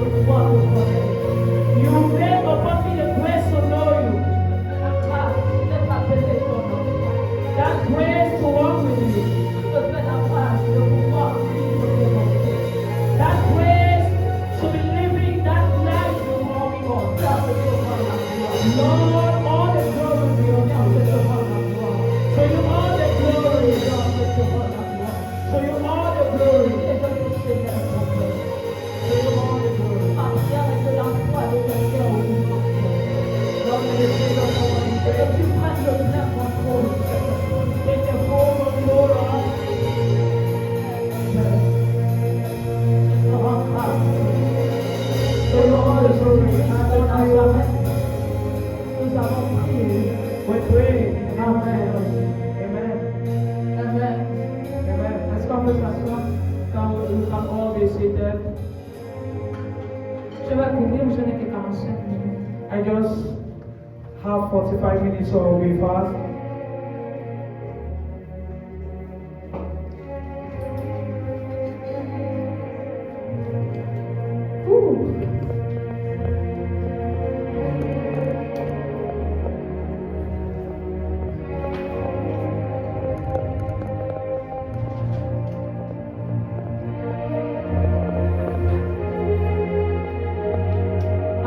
pouvoir te connaître. You pray upon me the grace to know you. That grace to walk with you. That grace to be living that life you're walking on. Lord, all the glory be unto you. So you all the glory be unto you. So you all the glory. So you all the glory. Lord, may the Spirit of God be there. If you find your plan control, take the whole control of us. So you all the glory. Nous avons prié. We pray. Amen. Amen. Amen. Amen. Est-ce qu'on peut s'asseoir? Quand nous sommes all be seated. Je vais courir, je n'ai que 45 minutes. I just have 45 minutes, so I'll be fast.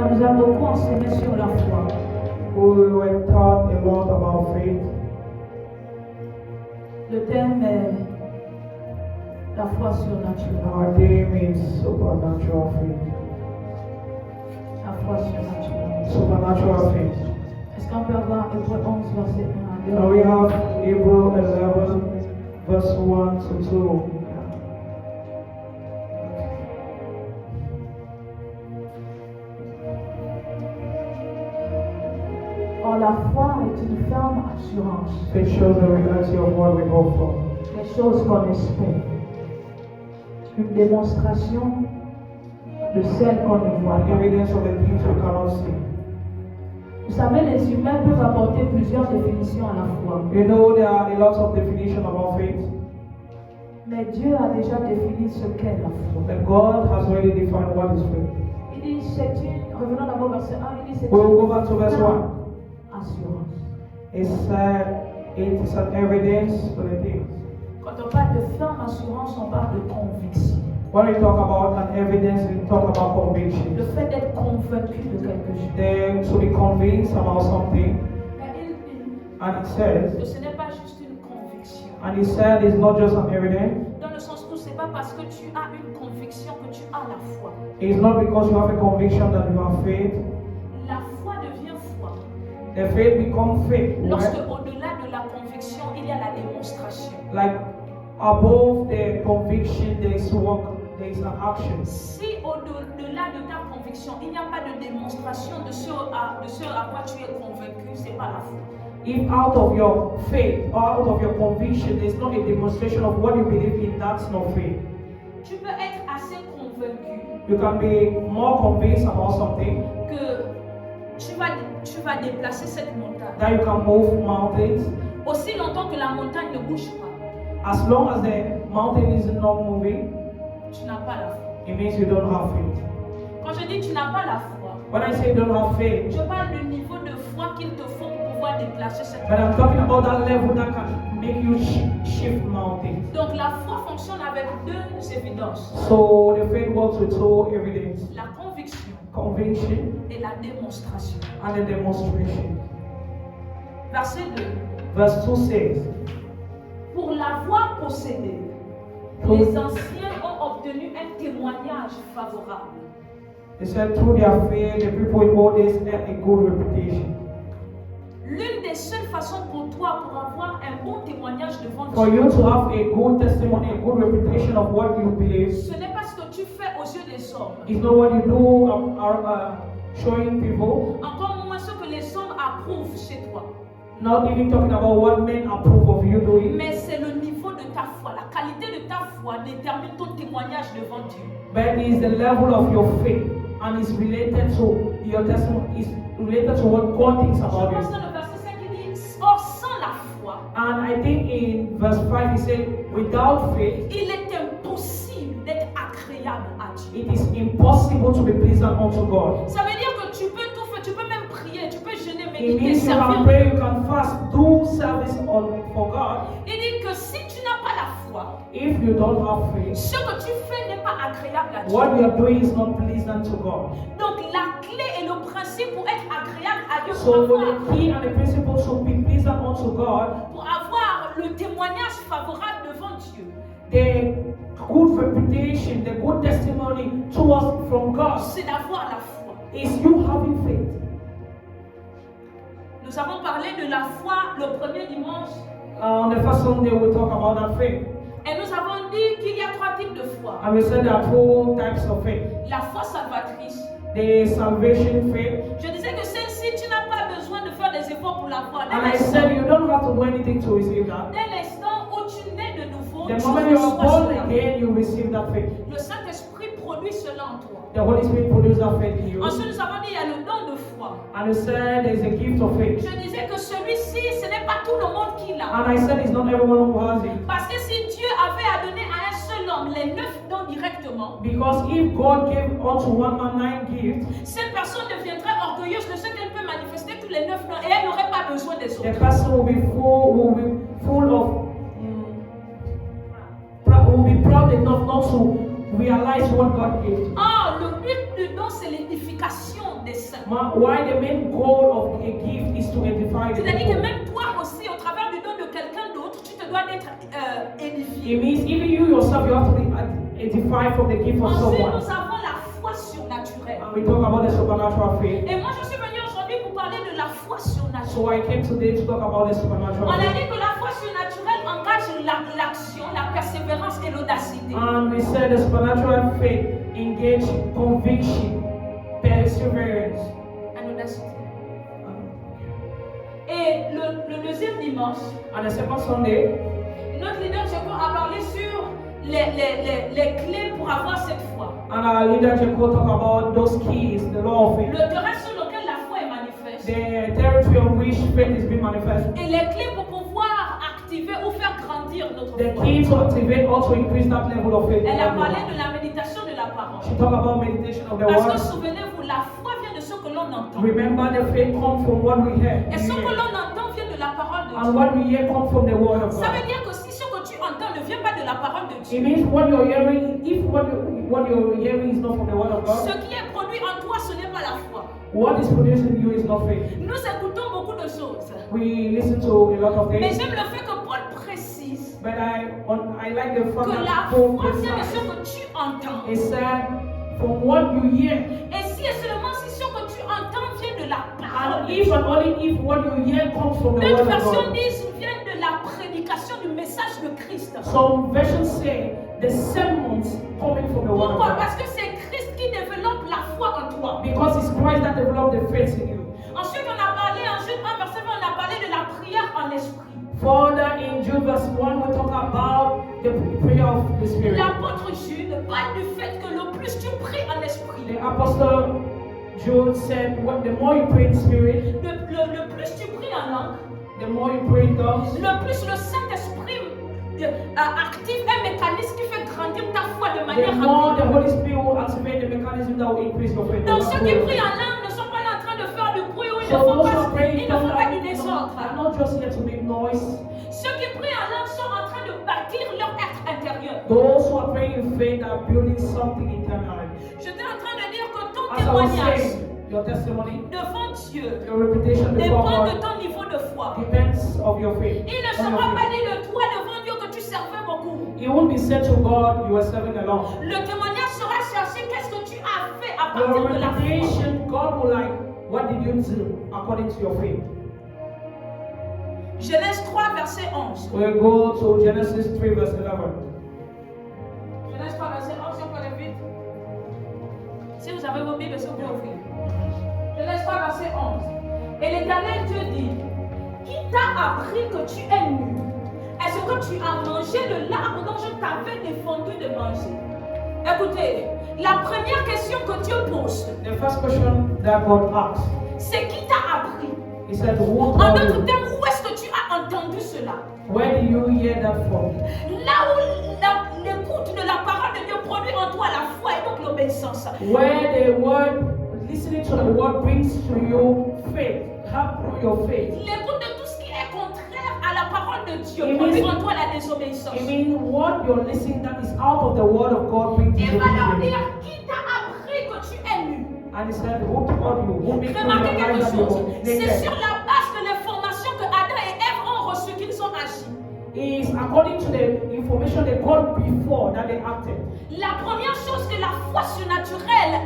On nous a beaucoup enseigné sur la foi. We were taught a lot about faith. Le thème est la foi surnaturelle. Our theme is supernatural faith. La foi surnaturelle. Supernatural faith. Est-ce qu'on peut avoir Hébreux 11, verset 1 à 2? Now we have Hebrew 11, verse 1 to 2. La foi est une ferme assurance. It shows the reality of what we hope for. Les choses qu'on espère. Une démonstration de celles qu'on ne voit pas. Evidence of the things we cannot see. Vous savez, les humains peuvent apporter plusieurs définitions à la foi. You know there are a lot of definitions about faith. Mais Dieu a déjà défini ce qu'est la foi. And God has already defined what is faith. Il dit c'est une. Revenons d'abord verset 1. Il dit c'est We'll go back to verse 1. Assurance. It said it is an evidence for the things. Quand on parle de ferme assurance, on parle de conviction. When we talk about an evidence, we talk about conviction. Le fait d'être convaincu de quelque chose. Then to be convinced about something. And it says. Que ce n'est pas juste une conviction. And it said it's not just an evidence. Dans le sens où c'est pas parce que tu as une conviction que tu as la foi. It's not because you have a conviction that you have faith. La foi devient foi. The faith becomes faith. Lorsque au-delà de la conviction, il y a la démonstration. Like above the conviction, there is work, there is an action. Si au-delà de ta conviction, il n'y a pas de démonstration de ce à quoi tu es convaincu, c'est pas la foi. If out of your faith, out of your conviction, there is not a demonstration of what you believe in, that's not faith. Tu peux être assez convaincu. You can be more convinced about something. Que tu vas déplacer cette montagne. That you can move mountains. Aussi longtemps que la montagne ne bouge pas. As long as the mountain is not moving, tu n'as pas la foi. It means you don't have faith. Quand je dis tu n'as pas la foi, when I say you don't have faith, je parle du niveau de foi qu'il te faut pour pouvoir déplacer cette montagne. But I'm talking about that level that can make you shift mountains. Donc la foi fonctionne avec deux évidences. So the faith works with two evidence. La conviction et la démonstration. And the demonstration. Verset 2. Verse 2 says, pour l'avoir possédé, les anciens ont obtenu un témoignage favorable. They said through their faith, the people in old days had a good reputation. L'une des seules façons pour toi pour avoir un bon témoignage devant Dieu. For you to have a good testimony, a good reputation of what you believe. Ce n'est pas ce que tu fais aux yeux des hommes. It's not what you do showing people. Encore moins ce que les hommes approuvent chez toi. Not even talking about what men approve of you doing. Mais c'est le niveau de ta foi, la qualité de ta foi détermine ton témoignage devant Dieu. But it's the level of your faith, and it's related to your testimony. It's related to what God thinks about you. Or sans la foi. And I think in verse 5 he said, without faith, il est impossible d'être agréable à Dieu. It is impossible impossible to be pleasant unto God. Ça veut dire que tu peux tout faire, tu peux même prier, tu peux jeûner, It méditer, means you servir. can pray, you can fast, do service for God. Il dit que si tu n'as pas la foi, If you don't have faith, ce que tu fais n'est pas agréable à Dieu. what you are doing is not pleasant to God. Donc la clé et le principe pour être agréable à Dieu, So the key and the principle to be pleasant unto God, pour avoir le témoignage favorable devant Dieu, the good reputation, the good testimony to us from God, c'est d'avoir la foi. is you having faith. Nous avons parlé de la foi le premier dimanche On the first Sunday we talk about that faith. et nous avons dit qu'il y a 3 types de foi. And we said there are 2 types of faith. La foi salvatrice. The salvation faith. Je disais que celle-ci, tu n'as pas besoin de faire des efforts pour la foi. And I said you don't have to do anything to receive that. Dès l'instant où tu nais de nouveau, The tu moment you are reçois born cela. again, you receive that faith. Le Saint-Esprit produit cela en toi. The Holy Spirit produces that faith in you. Ensuite, nous avons dit qu'il y a le don de foi. And we said there is a gift of faith. Je disais que celui-ci, ce n'est pas tout le monde qui l'a. And I said it's not everyone who has it. Parce que si Dieu avait à donner à un seul homme les 9 dons directement, Because if God gave unto one man 9 gifts, cette personne deviendrait orgueilleuse de ce qu'elle peut manifester tous les 9 dons et elle n'aurait pas besoin des the autres. person will be full of will be proud enough not to realize what God gave. Or, le but du don, c'est l'édification des saints. Why the main goal of a gift is to edify the C'est-à-dire que people. même toi aussi, au travers du don de quelqu'un d'autre, tu te dois d'être édifié. It means even you yourself, you have to be edified from the gift of Ensuite, someone. nous avons la foi surnaturelle. And we talk about the supernatural faith. Et moi, je suis venue aujourd'hui pour parler de la foi surnaturelle. So I came today to talk about the supernatural On a faith. dit que la foi surnaturelle engage l'action, la persévérance et l'audacité. And we said the supernatural faith engage conviction, perseverance. And audacity. Et le deuxième dimanche, And the second Sunday, notre leader Jacob a parlé sur les clés pour avoir cette foi. and our leader Jacob talk about those keys, the law of faith, Le terrain sur lequel la foi est manifeste. the territory on which faith is being manifested, Et les clés pour pouvoir activer ou faire grandir notre the foi. key to activate or to increase that level of faith. Elle a parlé de la méditation de la parole. She talk about meditation of the Parce que word. souvenez-vous, la foi vient de ce que l'on entend. Remember, the faith comes from what we hear. Et ce que l'on entend vient de la parole de And Dieu. what we hear comes from the word of Ça veut God. dire que si ce que tu entends ne vient pas de la parole de It Dieu, means what you're hearing, if what you're hearing is not from the word of ce God, qui est produit en toi, ce n'est pas la foi. what is produced in you is not faith. Nous écoutons beaucoup de choses. We listen to a lot of Mais things, j'aime le fait que Paul précise but I like the fact que la that Paul foi vient de ce precise. que tu entends. It said, from what you hear, Et si et seulement si ce que tu entends vient de la parole and de if Dieu. and only if what you hear comes from the word D'autres of versions God. disent vient de la prédication du message de Christ. Some versions say the sermons coming from the word of Pourquoi? God. Parce que c'est Christ qui développe la foi en toi. Because it's Christ that developed the faith in you. Ensuite, on a parlé, en Jude 1, verset 20, on a parlé de la prière en esprit. Further in Jude verse 1, we talk about the prayer of the Spirit. L'apôtre Jude parle du fait que le plus tu pries en esprit, The apostle Jude said, the more you pray in spirit, le plus tu pries en langue, the more you pray in tongues, le plus le Saint-Esprit active un mécanisme qui fait grandir ta foi de manière the more the rapide. Holy Spirit will activate the mechanism that will increase your faith. Donc ceux qui prient en langue ne sont pas là en train de faire du bruit ou ils So ne font those who are pas, praying ils in ne font tongues pas du désordre. are not just here to make noise. Ceux qui prient en langue sont en train de bâtir leur être intérieur. Those who are praying in faith are building something internally. J'étais en train de dire que ton As I was témoignage saying, your testimony, devant Dieu your reputation before dépend de God ton niveau de foi. depends of your faith. Il ne on your sera pas faith. dit de toi devant Dieu que tu servais beaucoup. It won't be said to God you are serving alone. Le témoignage sera cherché qu'est-ce que tu as fait à Your partir de la foi. reputation, God will like, what did you do according to your faith? Genèse 3, verset 11. We'll go to Genesis 3 verse 11. Genèse 3, verset 11, si on connaît vite. Si vous avez vos Bibles, c'est pour ouvrir. Genèse 3, verset 11. Et l'Éternel Dieu dit, qui t'a appris que tu es nu? Est-ce que tu as mangé de l'arbre dont je t'avais défendu de manger? Écoutez, la première question que Dieu pose, The first question that God asked, c'est qui t'a appris? He said, who En told d'autres you? termes, où est-ce que tu as entendu cela? Where did you hear that from? Là où l'écoute de la parole de Dieu produit en toi la foi et donc l'obéissance. Where the word, listening to the word brings to you faith, help your faith. L'écoute de tout ce qui est contraire à la parole de Dieu produit en toi la désobéissance. I mean, what you're listening that is out of the word of God brings Et va leur disobedience. dire qui t'a appris que tu es nu. And he said, who taught you? Who made you Remarquez quelque realize that you chose. were C'est naked? sur la base de l'information que Adam et Ève ont reçue qu'ils ont agi. Is according to the information they got before that they acted. La première chose que la foi surnaturelle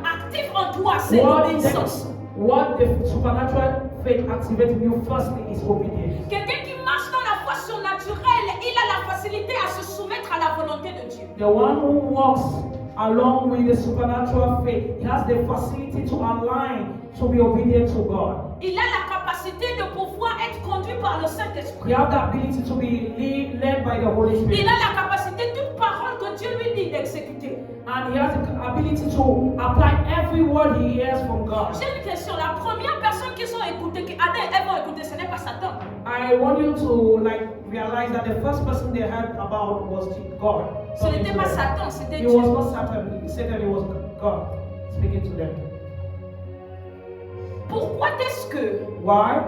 active en toi, c'est l'obéissance. What the supernatural faith activates in you firstly is obedience. Quelqu'un qui marche dans la foi surnaturelle, il a la facilité à se soumettre à la volonté de Dieu. The one who walks along with the supernatural faith, he has the facility to align, to be obedient to God. Il a la capacité de pouvoir être conduit par le Saint-Esprit. He has the ability to be led by the Holy Il Spirit. a la capacité toute parole que Dieu lui dit d'exécuter. And he has the ability to apply every word he hears from God. J'ai une question. La première personne qu'ils ont écouté, qu'Adam et Ève ont écouté, ce n'est pas Satan. I want you to realize that the first person they heard about was God. Ce n'était pas Satan, c'était It Dieu. was not Satan. Satan, it was God speaking to them. Pourquoi est-ce que Why?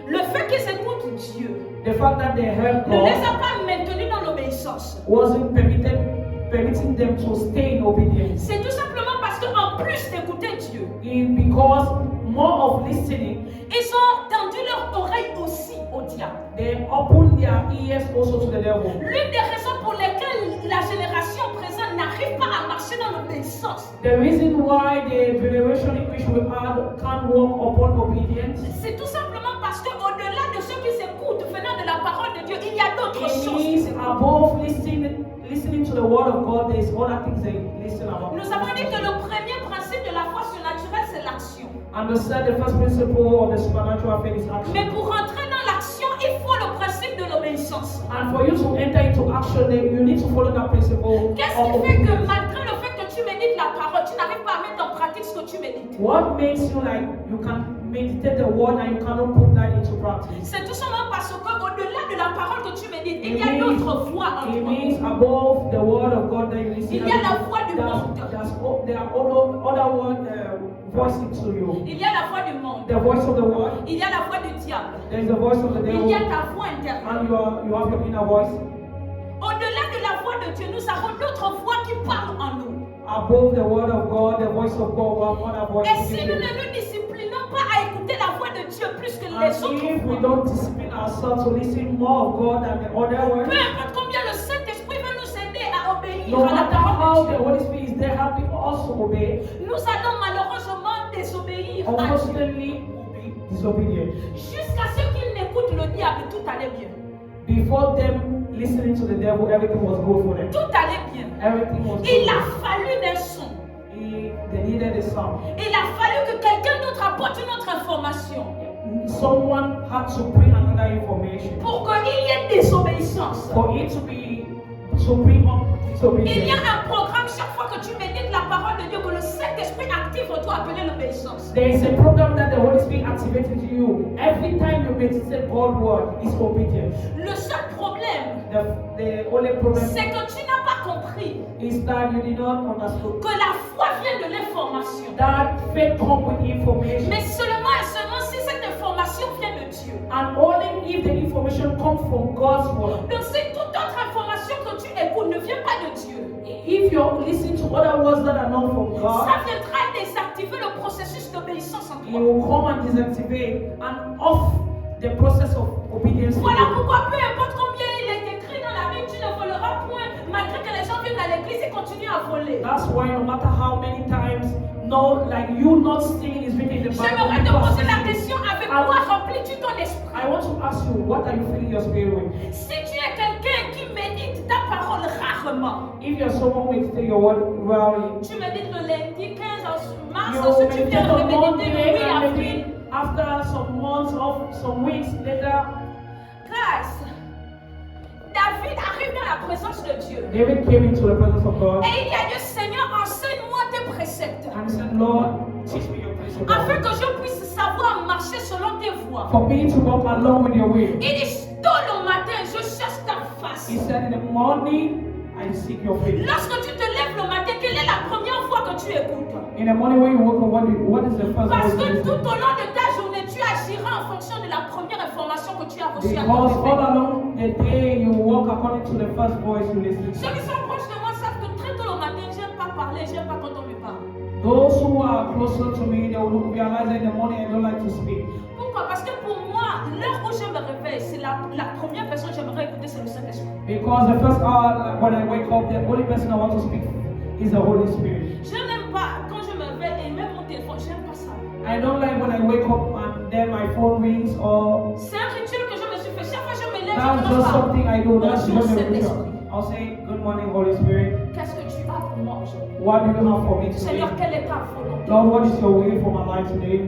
le fait qu'ils écoutent Dieu The fact that they heard ne les God a pas maintenus dans l'obéissance? wasn't permitting them to stay in obedience. C'est tout simplement parce qu'en plus d'écouter Dieu, Because more of listening, ils ont tendu leur oreille aussi au diable. they opened their ears also to the devil. L'une des raisons pour lesquelles la génération présente n'arrive pas à marcher dans l'obéissance, The reason why the generation in which we are can't walk upon obedience, c'est tout simplement parce qu'au-delà de ceux qui s'écoutent venant de la parole de Dieu, il y a d'autres it choses qui is s'écoutent. above listening to the word of God. There's other things they listen about. Nous avons dit que le premier principe de la foi surnaturelle, c'est l'action. Understand the first principle of the supernatural faith is action. Mais pour rentrer dans l'action, il faut le principe de l'obéissance. And for you to enter into action, you need to follow that principle. Qu'est-ce of qui fait que obedience. malgré le fait que tu médites la parole, tu n'arrives pas à mettre en pratique ce que tu médites? What makes you like you can meditate the word and you cannot put that into practice? C'est tout simplement parce qu'au-delà de la parole que tu médites, il y a d'autres voix en It toi. means above the word of God that you listen. Il y a la voix du monde. There are other voices to you. Il y a la voix du monde. The voice of the world. Il y a la voix du diable. There is the voice of the Il devil. y a ta voix intérieure. And you have your inner voice. Au-delà de la voix de Dieu, nous avons d'autres voix qui parlent en nous. Above the word of God, the voice of God, we have other Et voices. si nous ne nous disciplinons pas à écouter la voix de Dieu plus que les And if autres we voix, don't discipline ourselves to listen more of God than the other peu words, importe combien le Saint-Esprit veut nous aider à obéir no à la matter how parole de the Dieu, Holy Spirit is there helping us to obey, nous allons malheureusement désobéir à Dieu. unfortunately, we'll be disobedient. Jusqu'à ce qu'ils n'écoutent le diable, tout allait bien. Before them listening to the devil, everything was good for them. Tout allait bien. Everything was Il a good. fallu d'un son. They needed a sound. Il a fallu que quelqu'un d'autre apporte une autre information Someone had to bring another information pour qu'il y ait désobéissance. for it to bring up Il y a disobedience. un programme chaque fois que tu médites la parole de Dieu que le Saint-Esprit active en toi appelé l'obéissance. There is a program that the Holy Spirit activates in you. Every time you meditate God's word is obedience. Le seul problème, The only problem c'est que tu n'as pas compris is that you did not understand que la foi vient de l'information. that faith comes with information. Mais seulement et seulement si cette information vient de Dieu. And only if the information comes from God's word. Donc si toute autre information que tu écoutes ne vient pas de Dieu, If you're listening to other words that are not from God, ça viendra désactiver le processus d'obéissance en He toi. will come and deactivate and off the process of obedience. in Voilà you. pourquoi peu importe combien il est écrit dans la Bible, tu ne voleras point, malgré que les gens viennent à l'église et continuent à voler. That's why no matter how many times, no, like you not stealing is written in the Bible. J'aimerais te you are poser la stealing. question, avec quoi remplis-tu ton esprit? I want to ask you, what are you filling your spirit with? Si tu es quelqu'un qui médite ta parole rarement, If you're someone who meditate your word rarely, tu médites le lundi 15 mars, you ensuite tu meditate viens on reméditer le Monday 8 and avril. maybe after some months or some weeks later, Grâce. David arrive dans la présence de Dieu. David came into the presence of God Et il a dit, Seigneur, enseigne-moi tes préceptes, and said, Lord, teach me your principles. afin que je puisse savoir marcher selon tes voies. For me to walk along with your will. Il dit, tôt le matin, je cherche ta face. He said in the morning, I seek your face. Lorsque tu te lèves le matin, quelle est la première fois que tu écoutes? In the morning when you wake up, what is the first Parce voice you que listen tout to? au long de ta journée, tu agiras en fonction de la première information que tu as reçue à ton Because all réveil. along the day you walk according to the first voice you listen to. Ceux qui sont proches de moi savent que très tôt le matin, j'aime pas parler, j'aime pas quand on me parle. Those who are closer to me, they will realize that in the morning I don't like to speak. Pourquoi? Parce que pour moi, l'heure où je me réveille, c'est la première personne que j'aimerais écouter, c'est le Saint-Esprit. Because the first hour when I wake up, the only person I want to speak is the Holy Spirit. Je n'aime pas quand je me réveille et même mon téléphone, j'aime pas ça. I don't like when I wake up and then my phone rings or C'est un rituel que je me suis fait. Chaque fois que je me lève, je that's commence just par something I do. That's Bonjour, just a Saint-Esprit. ritual. I'll say, good morning, Holy Spirit. Qu'est-ce que tu as pour moi aujourd'hui? What do you have for me today? Seigneur, quelle est ta volonté? Lord, what is your will for my life today?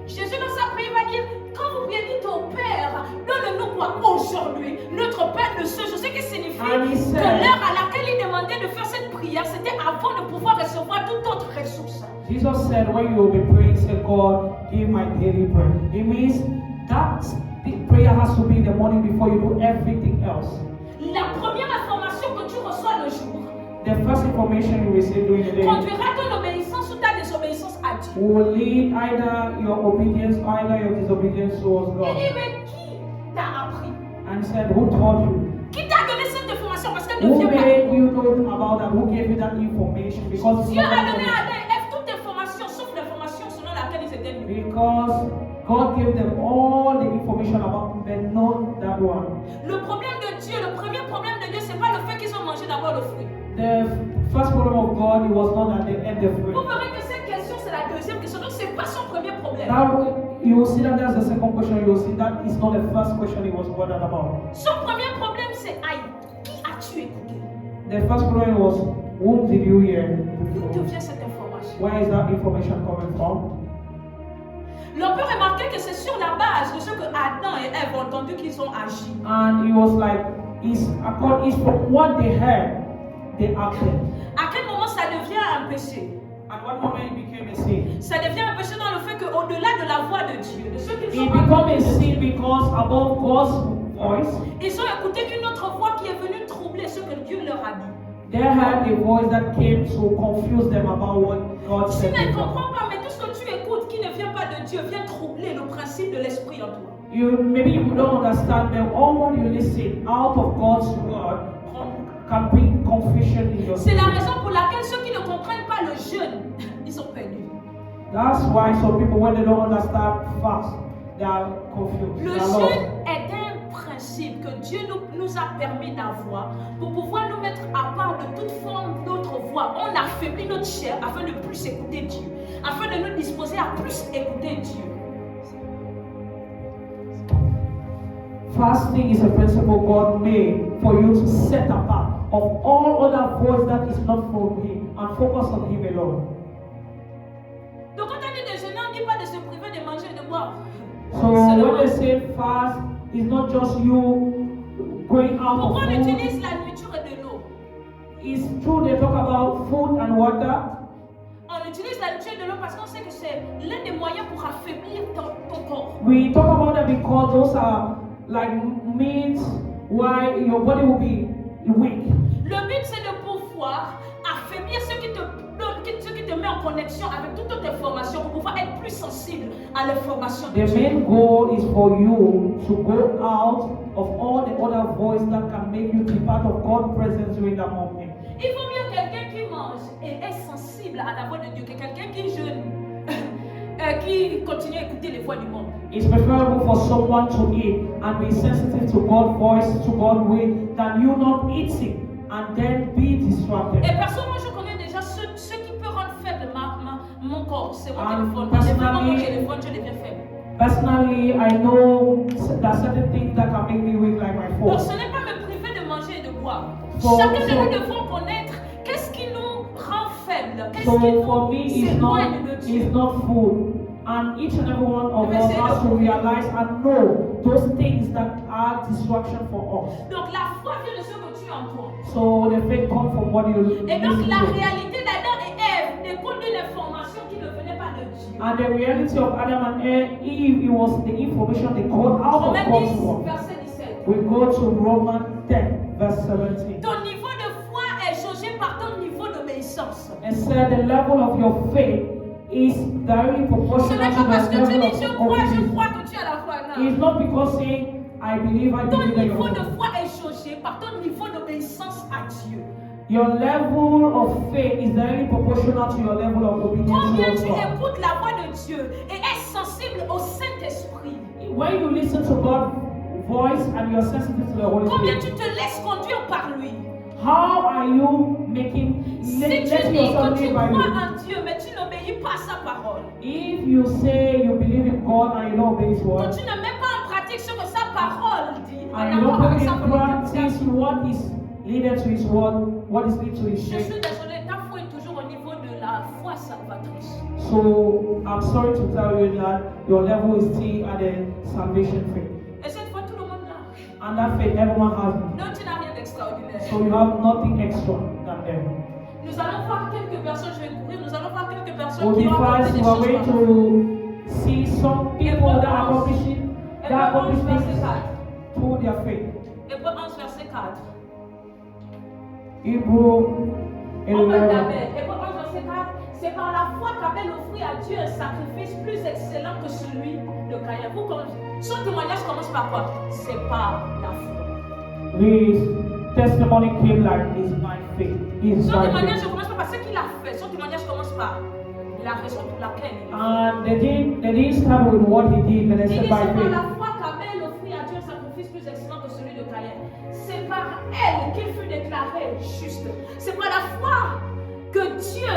Jésus dans sa prière va dire, quand vous priez, dites au Père, donne-nous quoi aujourd'hui? Notre Père de ce jour. Ce qui signifie And he que said- l'heure à laquelle il demandait de faire cette prière, c'était avant de pouvoir recevoir toute autre ressource. Jesus said, when you will be praying, say, God, give my daily bread. It means that the prayer has to be in the morning before you do everything else. La première information que tu reçois le jour The first information you receive during the day conduira ton obéissance ou ta désobéissance à Dieu. will lead either your obedience, either your disobedience towards Il God. dit, mais qui t'a appris? And he said, who taught you? Qui t'a donné cette information? Parce qu'elle ne Who vient pas. made you know about that? Who gave you that information? Because it's Dieu not a donné that à Adam et Ève toute information, sauf l'information selon laquelle ils étaient nus. because God gave them all the information about them, not that one. Le problème de Dieu, le premier problème de Dieu, c'est pas le fait qu'ils ont mangé d'abord le fruit. The first problem of God, it was not that they ate the fruit. Vous verrez que cette question, c'est la deuxième question. Donc, c'est pas son premier problème. Now you will see that that's the second question. You will see that is not the first question he was bothered about. Son premier problème, c'est aïe. Qui as-tu écouté? The first problem was, whom did you hear? D'où te vient cette information? Where is that information coming from? L'on peut remarquer que c'est sur la base de ce que Adam et Ève ont entendu qu'ils ont agi. And he was like, it's from what they heard, they acted. À quel moment ça devient un péché? At what moment it became a sin? Ça devient un péché dans le fait qu'au-delà de la voix de Dieu, de ce qu'ils It ont became a entendu, sin because above God's voice, ils ont écouté une autre voix qui est venue troubler ce que Dieu leur a dit. they had a voice that came to confuse them about what God Tu said ne to them. comprends pas, mais tout ce que tu écoutes qui ne vient pas de Dieu vient troubler le principe de l'esprit en toi. Maybe you don't understand that all what you listen out of God's word can bring confusion in your C'est la spirit. raison pour laquelle ceux qui ne comprennent pas le jeûne, ils sont perdus. That's why some people, when they don't understand fast, they are confused. Le They are lost. jeûne est un principe que Dieu nous a permis d'avoir pour pouvoir nous mettre à part de toute forme d'autre voix. On affaiblit notre chair afin de plus écouter Dieu, afin de nous disposer à plus écouter Dieu. Fasting is a principle God made for you to set apart of all other voice that is not from Him and focus on Him alone. Donc quand on dit de jeûner, on ne dit pas de se priver de manger et de boire. So when they say fast, it's not just you going out Pourquoi of on food. utilise la nourriture et de l'eau? It's true they talk about food and water. On utilise la nourriture et de l'eau parce qu'on sait que c'est l'un des moyens pour affaiblir ton corps. We talk about that because those are like means why your body will be weak. Le but c'est de pouvoir affaiblir ce qui te donne, ce qui te met en connexion avec toute autre information pour pouvoir être plus sensible à l'information de The Dieu. main goal is for you to go out of all the other voice that can make you be part of God's presence during that moment. Il vaut mieux quelqu'un qui mange et est sensible à la voix de Dieu que quelqu'un qui jeûne, qui continue à écouter les voix du monde. It's preferable for someone to eat and be sensitive to God's voice, to God's will, than you not eating and then be distracted. Et personnellement, je connais déjà ce qui peut rendre faible mon corps. C'est mon téléphone. Personally- C'est vraiment mon téléphone, je deviens faible. Personally, I know that certain things that can make me weak, like my Donc phone. ce n'est pas me priver de manger et de boire. For- Chacun de for- nous devons connaître qu'est-ce qui nous rend faibles, qu'est-ce So qui for me, nous it's s'éloigne de Dieu. not food. And each and every one of Mais us c'est has le- to realize and know those things that are distraction for us. Donc la foi vient de ce que tu entends. So the faith comes from what you Et donc listen la to. réalité d'Adam et Ève découle d'une information qui ne venait pas de Dieu. And the reality of Adam and Eve, it was the information they got out of Romains God's 10, word. verset 17. We go to Romans 10, verse 17. Ton niveau de foi said the level of your faith is directly Ce proportional n'est to pas parce the que tu level dis je of crois obedience. que tu as la foi. Non. It's not because saying I believe Ton that niveau you're de foi est jaugé par ton niveau d'obéissance à Dieu. Your level of faith is directly proportional to your level of obedience Combien towards tu God. écoutes la voix de Dieu et es sensible au Saint-Esprit. When you listen to God's voice and you're sensitive to the Holy Combien tu Spirit, te laisses conduire par lui. how are you making Si letting tu dis yourself que tu live by crois you? en Dieu mais tu n'obéis pas à sa parole. If you say you believe in God and you don't obey His Quand word, tu ne mets pas en pratique ce que sa parole dit, en and you don't accord put avec sa in practice politique. what is leaded to His word, what is lead to His Je shape. suis désolée, ta foi est toujours au niveau de la foi salvatrice. So I'm sorry to tell you that your level is still at the salvation faith, Et cette fois, tout le monde l'a. and that faith everyone has it. Non, tu n'as rien d'extraordinaire. So you have nothing extra than them. Nous allons voir quelques personnes, je vais courir, nous allons voir quelques personnes We'll qui be ont apporté fast. des We are choses. going to see some people that accomplish verset things 4. through their faith. Hébreux 11, verset 4. Hebrew On parle 11. d'Abel. Hébreux 11, verset 4. C'est par la foi qu'Abel offrit à Dieu un sacrifice plus excellent que celui de Caïn. Son témoignage commence par quoi? C'est par la foi. His testimony came like this by faith. His Son by témoignage faith. ne commence pas par ce qu'il a fait. Son témoignage commence par la raison pour laquelle il a fait. And they didn't start with what he did, but they Il said dit by c'est par faith. la foi qu'Abel offrit à Dieu un sacrifice plus excellent que celui de Caïn. C'est par elle qu'il fut déclaré juste. C'est par la foi que Dieu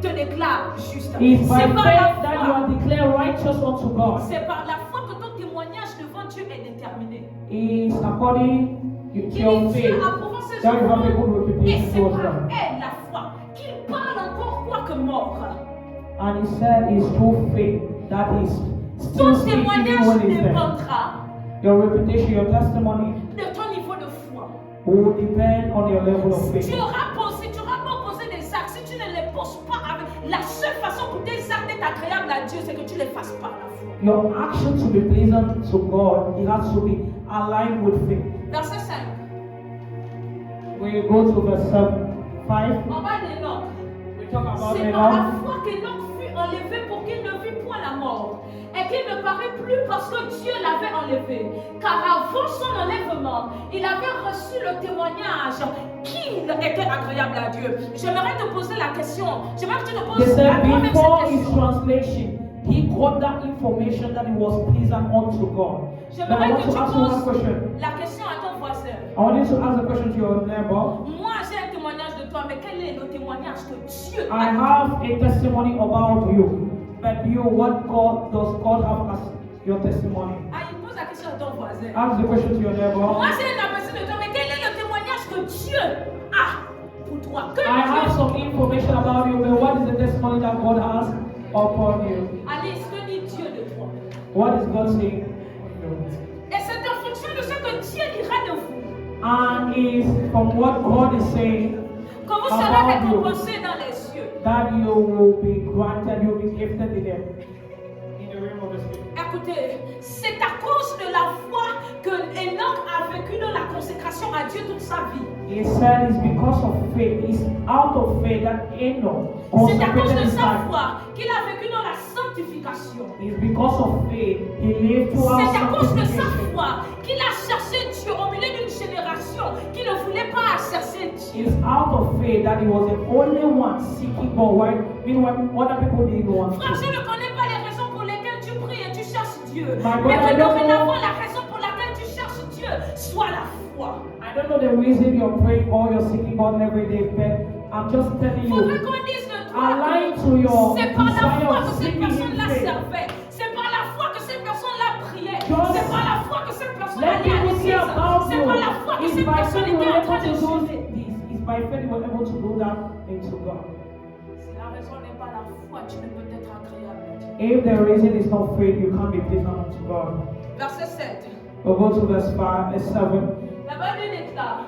te déclare juste. It's by C'est par faith la that you foi. are declared righteous unto God. C'est par la foi que ton témoignage devant Dieu est déterminé. It's according to Il your dit Dieu faith approuvant ses that you have a enfants good et reputation c'est towards par God. elle la foi qu'il parle encore quoi que mort. And he said it's through faith that is still Ton speaking témoignage when he's there. dépendra Your reputation, your testimony de ton niveau de foi. will depend on your level of Tu faith. auras beau poser des actes, si tu ne les poses pas avec la seule façon pour tes actes d'être agréables à Dieu, c'est que tu les fasses par la foi. Your action to be pleasant to God, it has to be aligned with faith. Verset 5. We go to verse 5. On va d'Enoch. We talk about C'est par la Enoch. foi qu'Enoch fut enlevé pour qu'il ne vit point la mort. Et qu'il ne paraît plus parce que Dieu l'avait enlevé. Car avant son enlèvement, il avait reçu le témoignage qu'il était agréable à Dieu. J'aimerais te poser la question. J'aimerais que tu te They poses à said toi-même before cette his question. translation, he got that information that it was pleasant unto God. But I J'aimerais want que to tu ask you one poses question. la question à ton voisin. I want you to ask a question to your neighbor. Moi, j'ai un témoignage de toi, mais quel est le témoignage que Dieu I a? have a testimony about you. But you, what God does God have as your testimony? Ah, il pose la question à ton voisin. Ask the question to your neighbor. Moi, j'ai un aperçu de toi, mais quel est le témoignage que Dieu a pour toi? Que I have Dieu... some information about you, but what is the testimony that God has upon you? Allez, ce que dit Dieu de toi. What is God saying? Et c'est en fonction de ce que Dieu dira de vous And is from what God is saying que vous serez about you récompensés dans les cieux. that you will be granted, you will be gifted in the realm of the spirit. Écoutez, c'est à cause de la foi que Enoch a vécu dans la consécration à Dieu toute sa vie. He said it's because of faith. It's out of faith that Enoch C'est à cause consecrated de his sa life. foi qu'il a vécu dans la sanctification. It's because of faith he lived throughout C'est à cause de sa sanctification. foi qu'il a cherché Dieu au milieu d'une génération qui ne voulait pas chercher Dieu. It's out of faith that he was the only one seeking God, while meanwhile other people didn't want Frère, je to. ne connais pas les raisons pour lesquelles tu pries et tu cherches Dieu. My Mais brother, que I don't dorénavant, know. la raison pour laquelle tu cherches Dieu soit la foi. I don't know the reason you're praying or you're seeking God every day, but I'm just telling Il faudrait you, qu'on dise de toi align to que your c'est par la desire foi of que cette seeking personne-là Him faith. servait. C'est par la foi que cette personne-là priait. Just C'est par la foi que cette personne Let allait à people l'église. hear about C'est par la foi you. que It's cette by personne faith you était were en train able de to do jeûner. this. It's by faith you were able to do that into God. Si la raison n'est pas la foi, tu ne peux être agréable à Dieu. If the reason is not faith, you can't be pleasant unto God. Verset 7. We'll go to verse 5 and 7. La Bible déclare,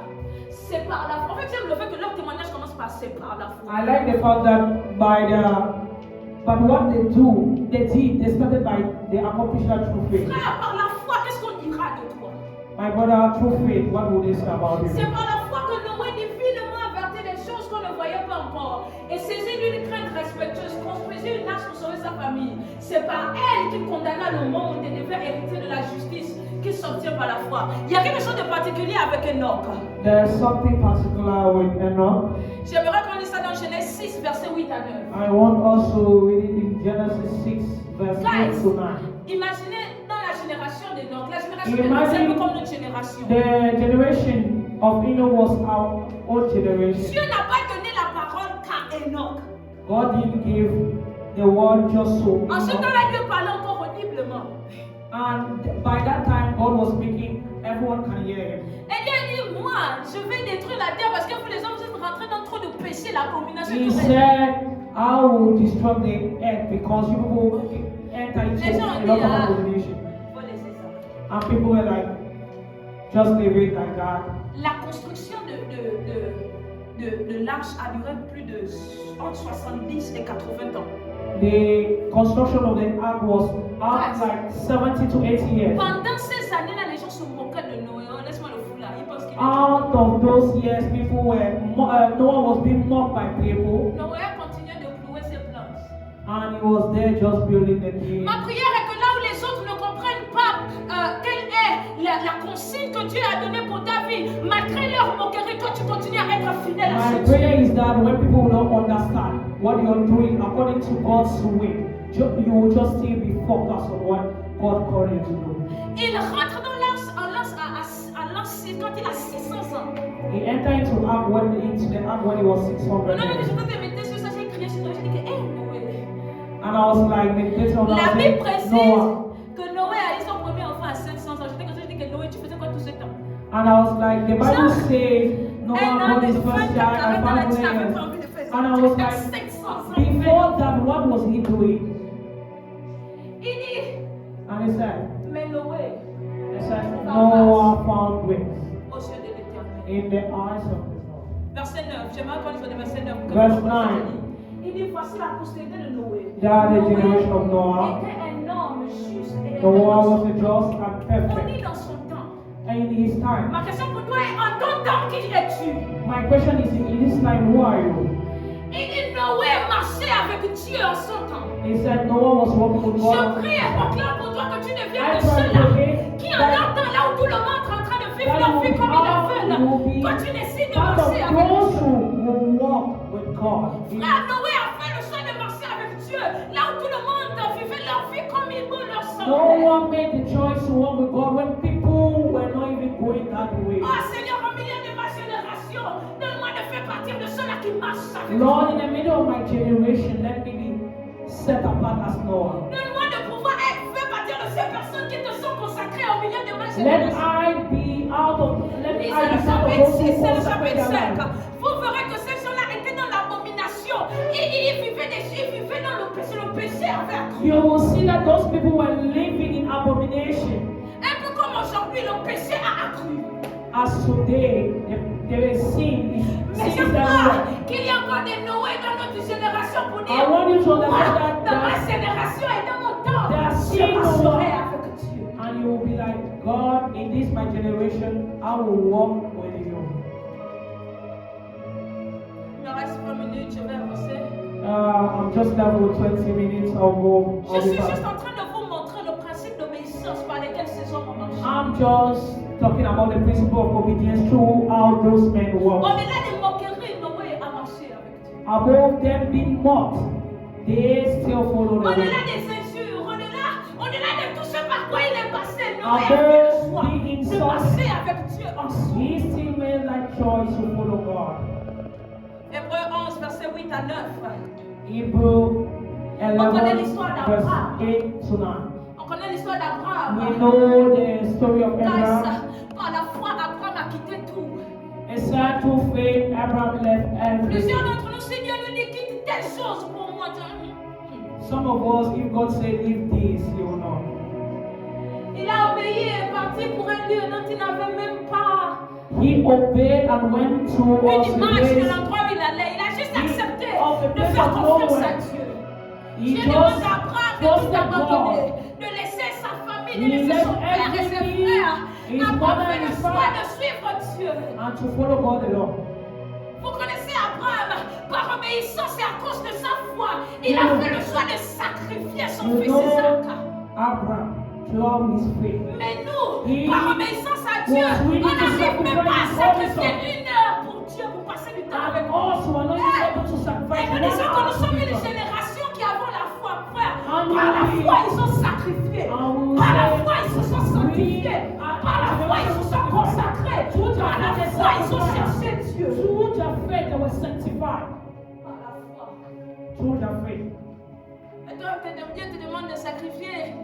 c'est par la foi. En fait, j'aime le fait que leur témoignage commence par c'est par la foi. I like the fact that but what they started by, they accomplished that through faith. Frère, par la foi, qu'est-ce qu'on dira de toi? My brother, through faith, what would they say about C'est you? par la foi que Noé divinement avertit des choses qu'on ne voyait pas encore. Et saisi d'une c'est par elle qu'il condamna le monde et devait hériter de la justice qui s'obtient par la foi. Il y a quelque chose de particulier avec Enoch. There's something particular with Enoch. J'aimerais qu'on lise ça dans Genèse 6, versets 8 à 9. I want also read it in Genesis 6, verse 8 to 9. Imaginez dans la génération d'Enoch. La génération d'Enoch, c'est un peu comme notre génération. The generation of Enoch was our own generation. Dieu n'a pas donné la parole qu'à Enoch. God didn't give the word just so. En ce temps-là, Dieu parlait encore audiblement. And by that time, God was speaking, everyone can hear him. Et Dieu a dit, moi, je vais détruire la terre parce que vous les hommes, vous êtes rentrés dans trop de péché, l'abomination. He said, I will destroy the earth because you people enter into a lot of abomination. Faut laisser ça. And people were like, just leave it like that. La construction de l'arche a duré plus de entre 70 et 80 ans. The construction of the ark was like 70 to 80 years. Pendant ces années-là, les gens se moquaient de Noé. Oh, laisse-moi le fou là. Ils pensent qu'il est Out of those years, people were Noah was being mocked by people, Noé continuait de clouer ses planches. and he was there just building the thing. Ma prière est que là où les autres ne comprennent pas quelle est la consigne que Dieu a donnée pour ta vie, malgré leur moquerie, toi tu continues à être fidèle à My ce prayer Dieu. is that when people don't understand what you're doing according to God's way, you will just still be focused on what God called you to do. Il rentre dans l'an quand il a 600 ans. He entered into the ark when he was 600 Non, mais years. je t'ai médité sur ça, j'ai crié sur toi, j'ai dit que, hé, Noé. And I was like, meditating on La that. Bible précise Noah. que Noé a eu son premier enfant à 500 ans. J'étais comme ça, j'ai dit que Noé, tu faisais quoi tout ce temps? And I was like, the Bible says Noah Un an got de his 20 first ans, child 40 at ans, là, tu 5 n'avais years. pas envie de faire ça. And I was Tu as like, 500 ans. before that, what was he doing? Il dit, And he said, mais Noé, Noah found grace au ciel de l'éternel. in the eyes of the Lord. Verset 9, j'aimerais qu'on lise le verset 9. Verse 9. Il dit, voici la postérité de Noé. That the generation of Noah. était un homme juste et Noah was a just and on perfect. dit dans son temps. And in his time, Ma question pour toi est, en ton temps, qui es-tu? my question is, in this time, who are you? Il dit, Noé marchait avec Dieu en son temps. He said Noah was walking with Je God. prie et proclame pour toi que tu deviens I de pray ceux-là for you qui en that leur temps, là où tout le monde est en train de vivre that leur vie you comme ils le will veulent. be Toi, tu décides de part of marcher avec those Dieu. who will walk with God. Frère, Noé a fait le choix de marcher avec Dieu, là où tout le monde vivait leur vie comme il veut leur No semblait. one made the choice to walk with God when people were not even going that way. Oh Seigneur, au milieu de ma génération, donne-moi de faire partir de ceux-là qui marchent avec toi. Lord, in the middle of my generation, let me be set apart as Noah. Donne-moi de pouvoir faire partir de ces personnes qui te sont consacrées au milieu de ma Let génération. I be out of, let I be Lisez le part of chapitre those 6 who et le consecrate chapitre their 5. life. Vous verrez que ces gens-là étaient dans l'abomination. Ils vivaient dans le péché avec Dieu. You will see that those people were living in abomination. Un peu comme aujourd'hui, le péché a accru. As today, there is sin. Mais je Sin is crois everywhere. qu'il y a encore des Noé dans notre génération pour I dire, want you to moi, understand dans ma that, génération et dans mon temps, there are je sin marcherai over. avec Dieu. And you will be like, God, in this my generation, I will walk with you. Il me reste 3 minutes, je vais avancer. I'm just left with 20 minutes. I'll go. Je suis juste en train de vous montrer le principe d'obéissance par lequel ces hommes ont marché. I'm just talking about the principle of obedience through how those men walk. Au-delà des moqueries, Noé a marché avec Dieu. Above them being mocked, they still follow the way. Au-delà des injures, au-delà de tout ce par quoi il est passé, Noé a fait le choix de marcher avec Dieu ensemble. He still made that choice to follow God. Hébreux 11, verset 8 à 9. Hebrew On connaît 11, l'histoire verse d'Abraham. 8 to 9. On connaît l'histoire We d'Abraham. know the story of Abraham. Par la foi, Abraham a quitté tout. It said through faith, Abraham left everything. Plusieurs d'entre nous, Seigneur, nous dit quitte telle chose pour moi. Some of us, if God said, leave this, you will not. Il a obéi et est parti pour un lieu dont il n'avait même pas He obeyed and went to une image de place. l'endroit où il allait. Il a juste accepté of the de place faire of confiance nowhere. à Dieu. He Dieu demande just à Abraham de trusted tout abandonner, God. de laisser sa famille, de He laisser left son père et ses everything, frères. his Abraham mother fait and le his choix father. de suivre Dieu. And to follow God alone. Vous connaissez Abraham. Abraham, par obéissance et à cause de sa foi, il a fait le choix de sacrifier son fils Isaac. Abraham, through his faith. Mais nous, par obéissance à Dieu, on n'arrive même pas à sacrifier 1 heure pour Dieu, pour passer du temps avec nous. Et nous disons que nous sommes une génération qui avons la foi, frère. Par la foi, ils ont sacrifié. Par la foi, ils se sont sanctifiés. Par la foi, ils se sont consacrés. Par la foi, ils ont cherché Dieu. Through their faith, they were sanctified. Par la foi. Through their faith. Et toi, Dieu te demande de sacrifier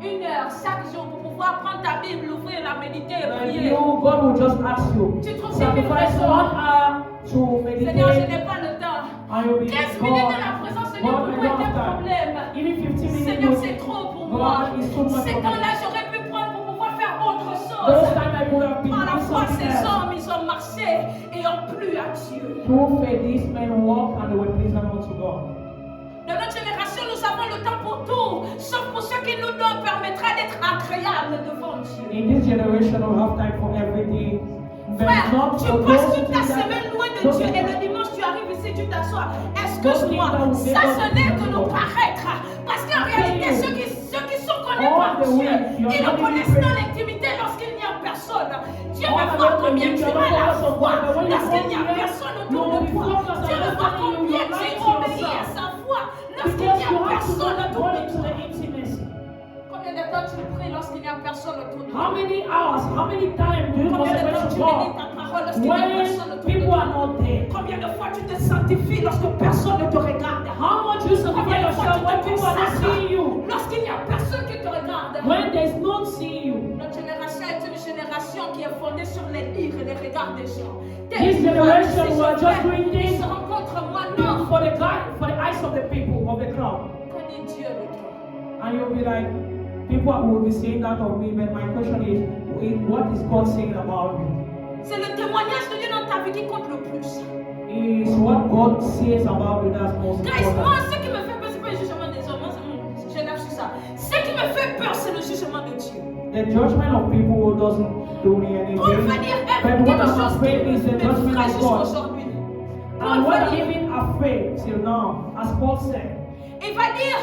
1 heure chaque jour pour pouvoir prendre ta Bible, l'ouvrir, la méditer et prier. God will just ask you. Tu trouves Sacrifice 1 hour to meditate. Seigneur, je n'ai pas le temps. And you'll be 15 minutes de la présence, Seigneur, pour moi, est un problème. Even 15 minutes. Seigneur, c'est trop pour moi. Ces temps-là, j'aurais pu prendre pour pouvoir faire autre chose. Par la foi, ces hommes, ils ont marché et ont plu à Dieu. Through faith, these men walked and they were pleasing unto God. Dans notre génération, nous avons le temps pour tout, sauf pour ce qui nous permettra d'être agréables devant Dieu. In this generation, we have time for everything. Frère, tu passes toute ta semaine loin de Dieu et le dimanche, tu arrives ici, tu t'assois. Excuse-moi, ça ce n'est que nous paraître. Parce qu'en réalité, ceux qui sont connus par Dieu, ils le connaissent dans l'intimité lorsqu'il n'y a personne. Dieu veut voir combien tu as la foi lorsqu'il n'y a personne autour de toi. Dieu veut voir combien tu obéis à sa foi lorsqu'il n'y a personne autour de toi. Combien de temps tu pries lorsqu'il n'y a personne autour de toi? How many hours, how many times do you Combien de temps consecrate tu to médites God ta parole lorsqu'il n'y a personne when autour de people toi? are not there? Combien de fois tu te sanctifies lorsque personne ne te regarde? How much you sanctify Combien de fois yourself tu when te people are not seeing you? consacres lorsqu'il n'y a personne qui te regarde? When there's no seeing you. Notre génération est une génération qui est fondée sur les livres et les regards des gens. This generation were just doing Ils things se rencontrent moi, non. for the eyes of the people, of the crowd. Que dit Dieu de toi? And you'll be like, people will be saying that of me, but my question is, what is God saying about you? C'est le témoignage de Dieu dans ta vie qui compte le plus. Is what God says about you that's most Guys, moi, important. ce qui me fait peur, c'est pas le jugement des hommes. Je lâche sur ça. Ce qui me fait peur, c'est le jugement de Dieu. The judgment of people doesn't do me anything. Paul va dire But what I'm quelque chose afraid is the qui me judgment frappe of God. jusqu'aujourd'hui. Paul And what va I'm dire, even afraid till now, as Paul said, il va dire,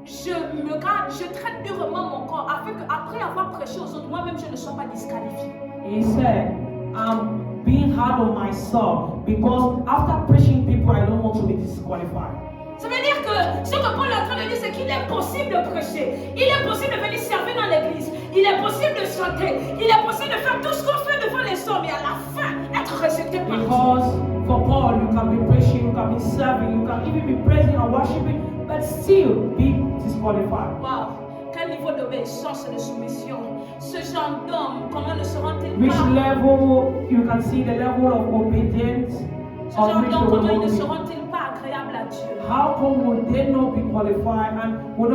je traite durement mon corps afin qu'après avoir prêché aux autres, moi-même je ne sois pas disqualifié. he said, I'm being hard on myself because after preaching people, I don't want to be disqualified. Ça veut dire que ce que Paul est en train de dire, c'est qu'il est possible de prêcher, il est possible de venir servir dans l'église, il est possible de chanter, il est possible de faire tout ce qu'on fait devant les hommes et à la fin être rejeté par Dieu. Because for Paul, you can be preaching, you can be serving, you can even be praising and worshiping, but still be disqualified. Wow, quel niveau d'obéissance et de soumission. Ce genre d'homme, comment ne se rend-il Which pas? level, you can see the level of obedience Ce genre on which d'homme, they comment il will ne se be. rend-il pas agréable à Dieu? How come would they not be qualified and will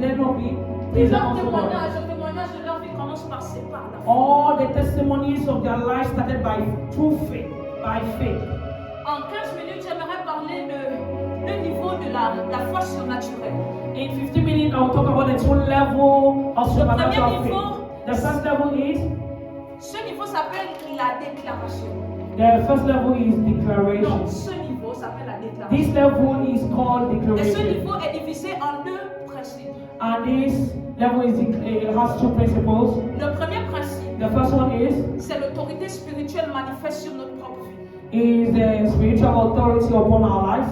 they not be pleasing Leur unto God? témoignage de leur vie commence par ces pas-là. All the testimonies of their life started by through faith, by faith. En 15 minutes, j'aimerais parler de niveau de la foi surnaturelle. In 15 minutes, I will talk about the two level of supernatural niveau, faith. The first level is Ce niveau s'appelle la déclaration. the first level is Donc, declaration. ce niveau s'appelle la déclaration. This level is called Et ce declaration, niveau est divisé en 2 principes. and this level is it has two principles. Le premier principe, The first one c'est l'autorité spirituelle manifeste sur notre propre vie. is the spiritual authority upon our lives.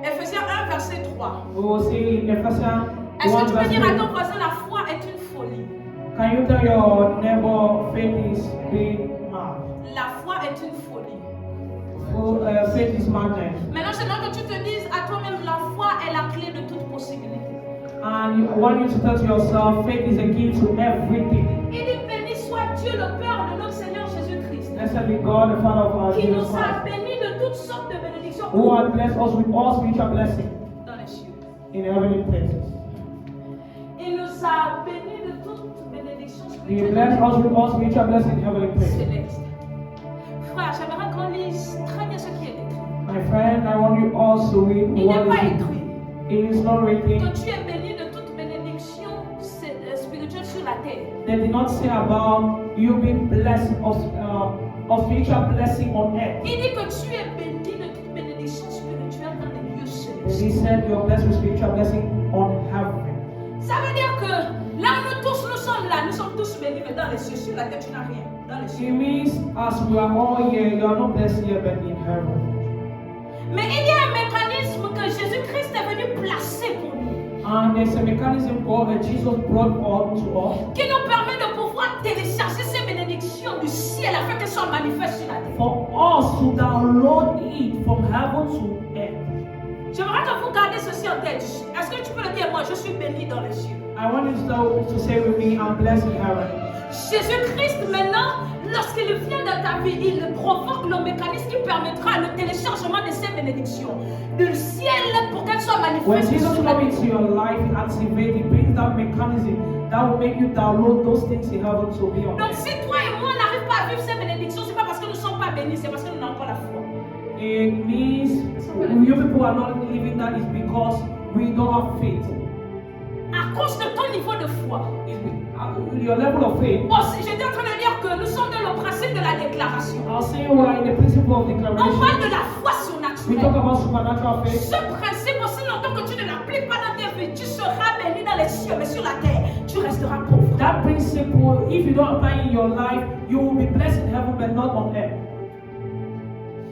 Ephésiens 1, verset 3. We will see in Ephesians Est-ce 1 que tu peux verse dire à 3. ton voisin, la foi est une folie? Can you tell your neighbor faith is being mad? La foi est une folie. Faith is madness. Maintenant, j'aimerais que tu te dises à toi-même, la foi est la clé de toute possibilité. And I want you to tell to yourself, faith is a key to everything. Il dit, béni soit Dieu, le Père de notre Seigneur Jésus-Christ, Blessed be God, the Father of our qui Jesus nous a Christ, bénis de toutes sortes de bénédictions who has blessed us with all spiritual blessings dans les cieux. in heavenly places. Il nous a bénis de toutes bénédictions He blessed spirituelles us with all spiritual blessings in heavenly places. célestes. Frère, j'aimerais qu'on lise très bien ce qui est écrit. My friend, I want you also to read Il n'est what pas is écrit it is not written. que tu es béni de toute bénédiction spirituelle sur la terre. They did not say about you being blessed of of spiritual blessing on earth. Il dit que tu es béni de toute bénédiction spirituelle dans les lieux He célestes. said you're blessed with spiritual blessing on heaven. Ça veut dire que là nous tous nous sommes là, nous sommes tous bénis, mais dans les cieux, sur la terre tu n'as rien. Dans les It cieux. means as we are all here, you are not blessed here but in heaven. Mais il y a un mécanisme que Jésus-Christ est venu placer pour nous, And there's a mechanism called that Jesus brought on to us qui nous permet de pouvoir télécharger ces bénédictions du ciel afin qu'elles soient manifestes sur la terre. for us to download it from heaven to earth. J'aimerais que vous gardiez ceci en tête. Est-ce que tu peux le dire moi, je suis béni dans les cieux. I want you to say with me, I'm blessed in heaven. Jésus-Christ maintenant, lorsqu'il vient dans ta vie, il provoque le mécanisme qui permettra le téléchargement de ces bénédictions du ciel pour qu'elles soient When manifestes Jesus sur la comes terre. into your life, he activates, he brings that mechanism that will make you download those things in heaven to be on Donc earth. si toi et moi on n'arrive pas à vivre ces bénédictions, c'est pas parce que nous ne sommes pas bénis, c'est parce que nous n'avons pas la foi. It means you people are not living that is because we don't have faith. À cause de ton niveau de foi. Your level of faith. Bon, j'étais en train de dire que nous sommes dans le principe de la déclaration. I'll say we are in the principle of On parle declaration. de la foi We talk surnaturelle. about supernatural faith. Ce principe, aussi longtemps que tu ne l'appliques pas dans tes vies, tu seras béni dans les cieux, mais sur la terre, tu resteras pauvre. That principle, if you don't apply in your life, you will be blessed in heaven but not on earth.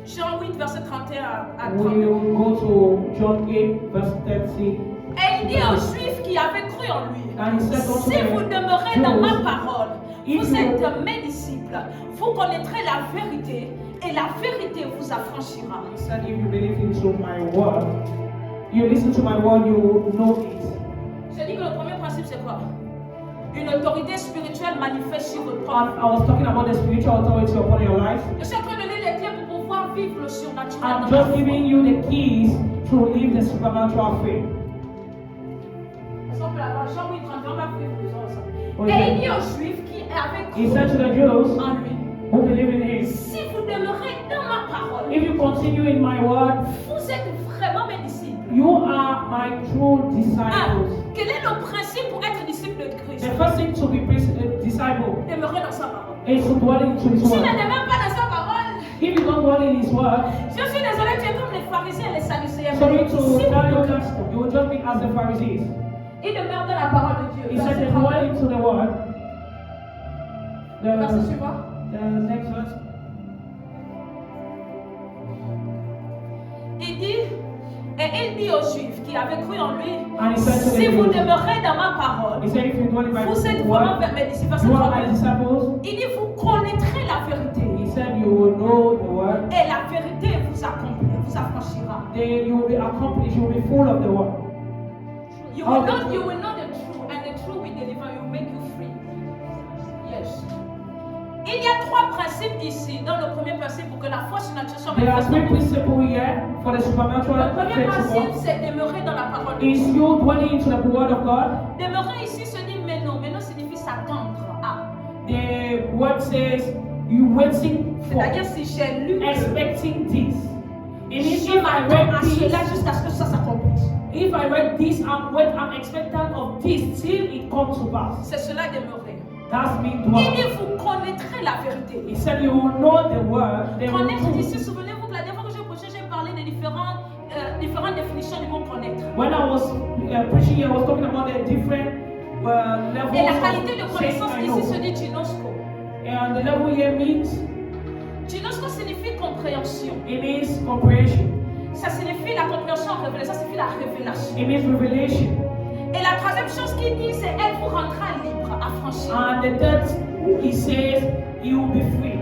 Jean 8, verset 31 à We 32. will go to John 8, verse 30. Et il dit aux Juifs qui avaient cru en lui, And he said unto si vous them, demeurez dans Jews, ma parole, if vous you- êtes mes disciples, vous connaîtrez la vérité et la vérité vous affranchira. He said, if you believe into my word, you listen to my word, you will know it. Je dis que le premier principe c'est quoi? Une autorité spirituelle manifeste sur votre And propre. I was talking about the spiritual authority upon your life. Je suis en train de donner les clés pour pouvoir vivre le surnaturel. I'm dans just la giving you the keys to live the supernatural faith. Est-ce qu'on peut l'avoir? Jean 8, 31, on va vivre les choses ensemble. Ok. Et il dit aux Juifs qui avaient He cru said to the Jews en lui, who believe in him, si vous demeurez dans ma parole, if you continue in my word, vous êtes vraiment mes disciples. you are my true Ah, disciples. quel est le principe pour être disciple de Christ? The first thing to be a disciple Demeurer dans sa parole. is to dwell into his Si tu ne word. demeures pas dans sa parole, If you don't dwell in his word, je suis désolée, tu es comme les pharisiens et les sadducéens. sorry Mais to si tell vous you demeurez- that you will just be as the Pharisees. il demeure dans la parole de Dieu. He said Verset they 32. dwell into the word. Verset suivant. The next verse. Il dit, et il dit aux Juifs qui avaient cru en lui, And he said to the si vous Jews, demeurez dans ma parole, he said, if you dwell in my vous êtes vraiment word, mes disciples. Verset you are my 32. disciples. Il dit, vous connaîtrez la vérité. He said, you will know the word. Et la vérité vous affranchira. Then you will be accomplished. You will be full of the word. You will know the truth, and the truth will deliver you, make you free. Yes. Il y a trois principes ici. Dans le premier principe, pour que la foi surnaturelle soit There are manifeste. three principles here for the Le supernatural premier faith to principe, work. c'est demeurer dans la parole de Dieu. Is you dwelling into the word of God. Demeurer ici se dit mais non signifie s'attendre à. The word says you waiting for, C'est-à-dire si j'ai lu, expecting this. It means je if I m'attends à read cela this, jusqu'à ce que ça s'accomplisse. if I read this, I'm expectant of this till it comes to pass. C'est cela demeurer. That's me Il dwelling. dit vous connaîtrez la vérité. He said you will know the word. The Connaître truth. ici, souvenez-vous que la dernière fois que j'ai prêché, j'ai parlé des différentes définitions du mot connaître. When I was preaching here, I was talking about the different levels Et la qualité de of saying connaissance I ici se know. dit ginosco. And the level here means, Ginosco signifie compréhension. it means comprehension. Ça signifie la compréhension en révélation, ça signifie la révélation. It means revelation. Et la troisième chose qu'il dit, c'est elle vous rendra libre, affranchi. And the third, he says, you will be free.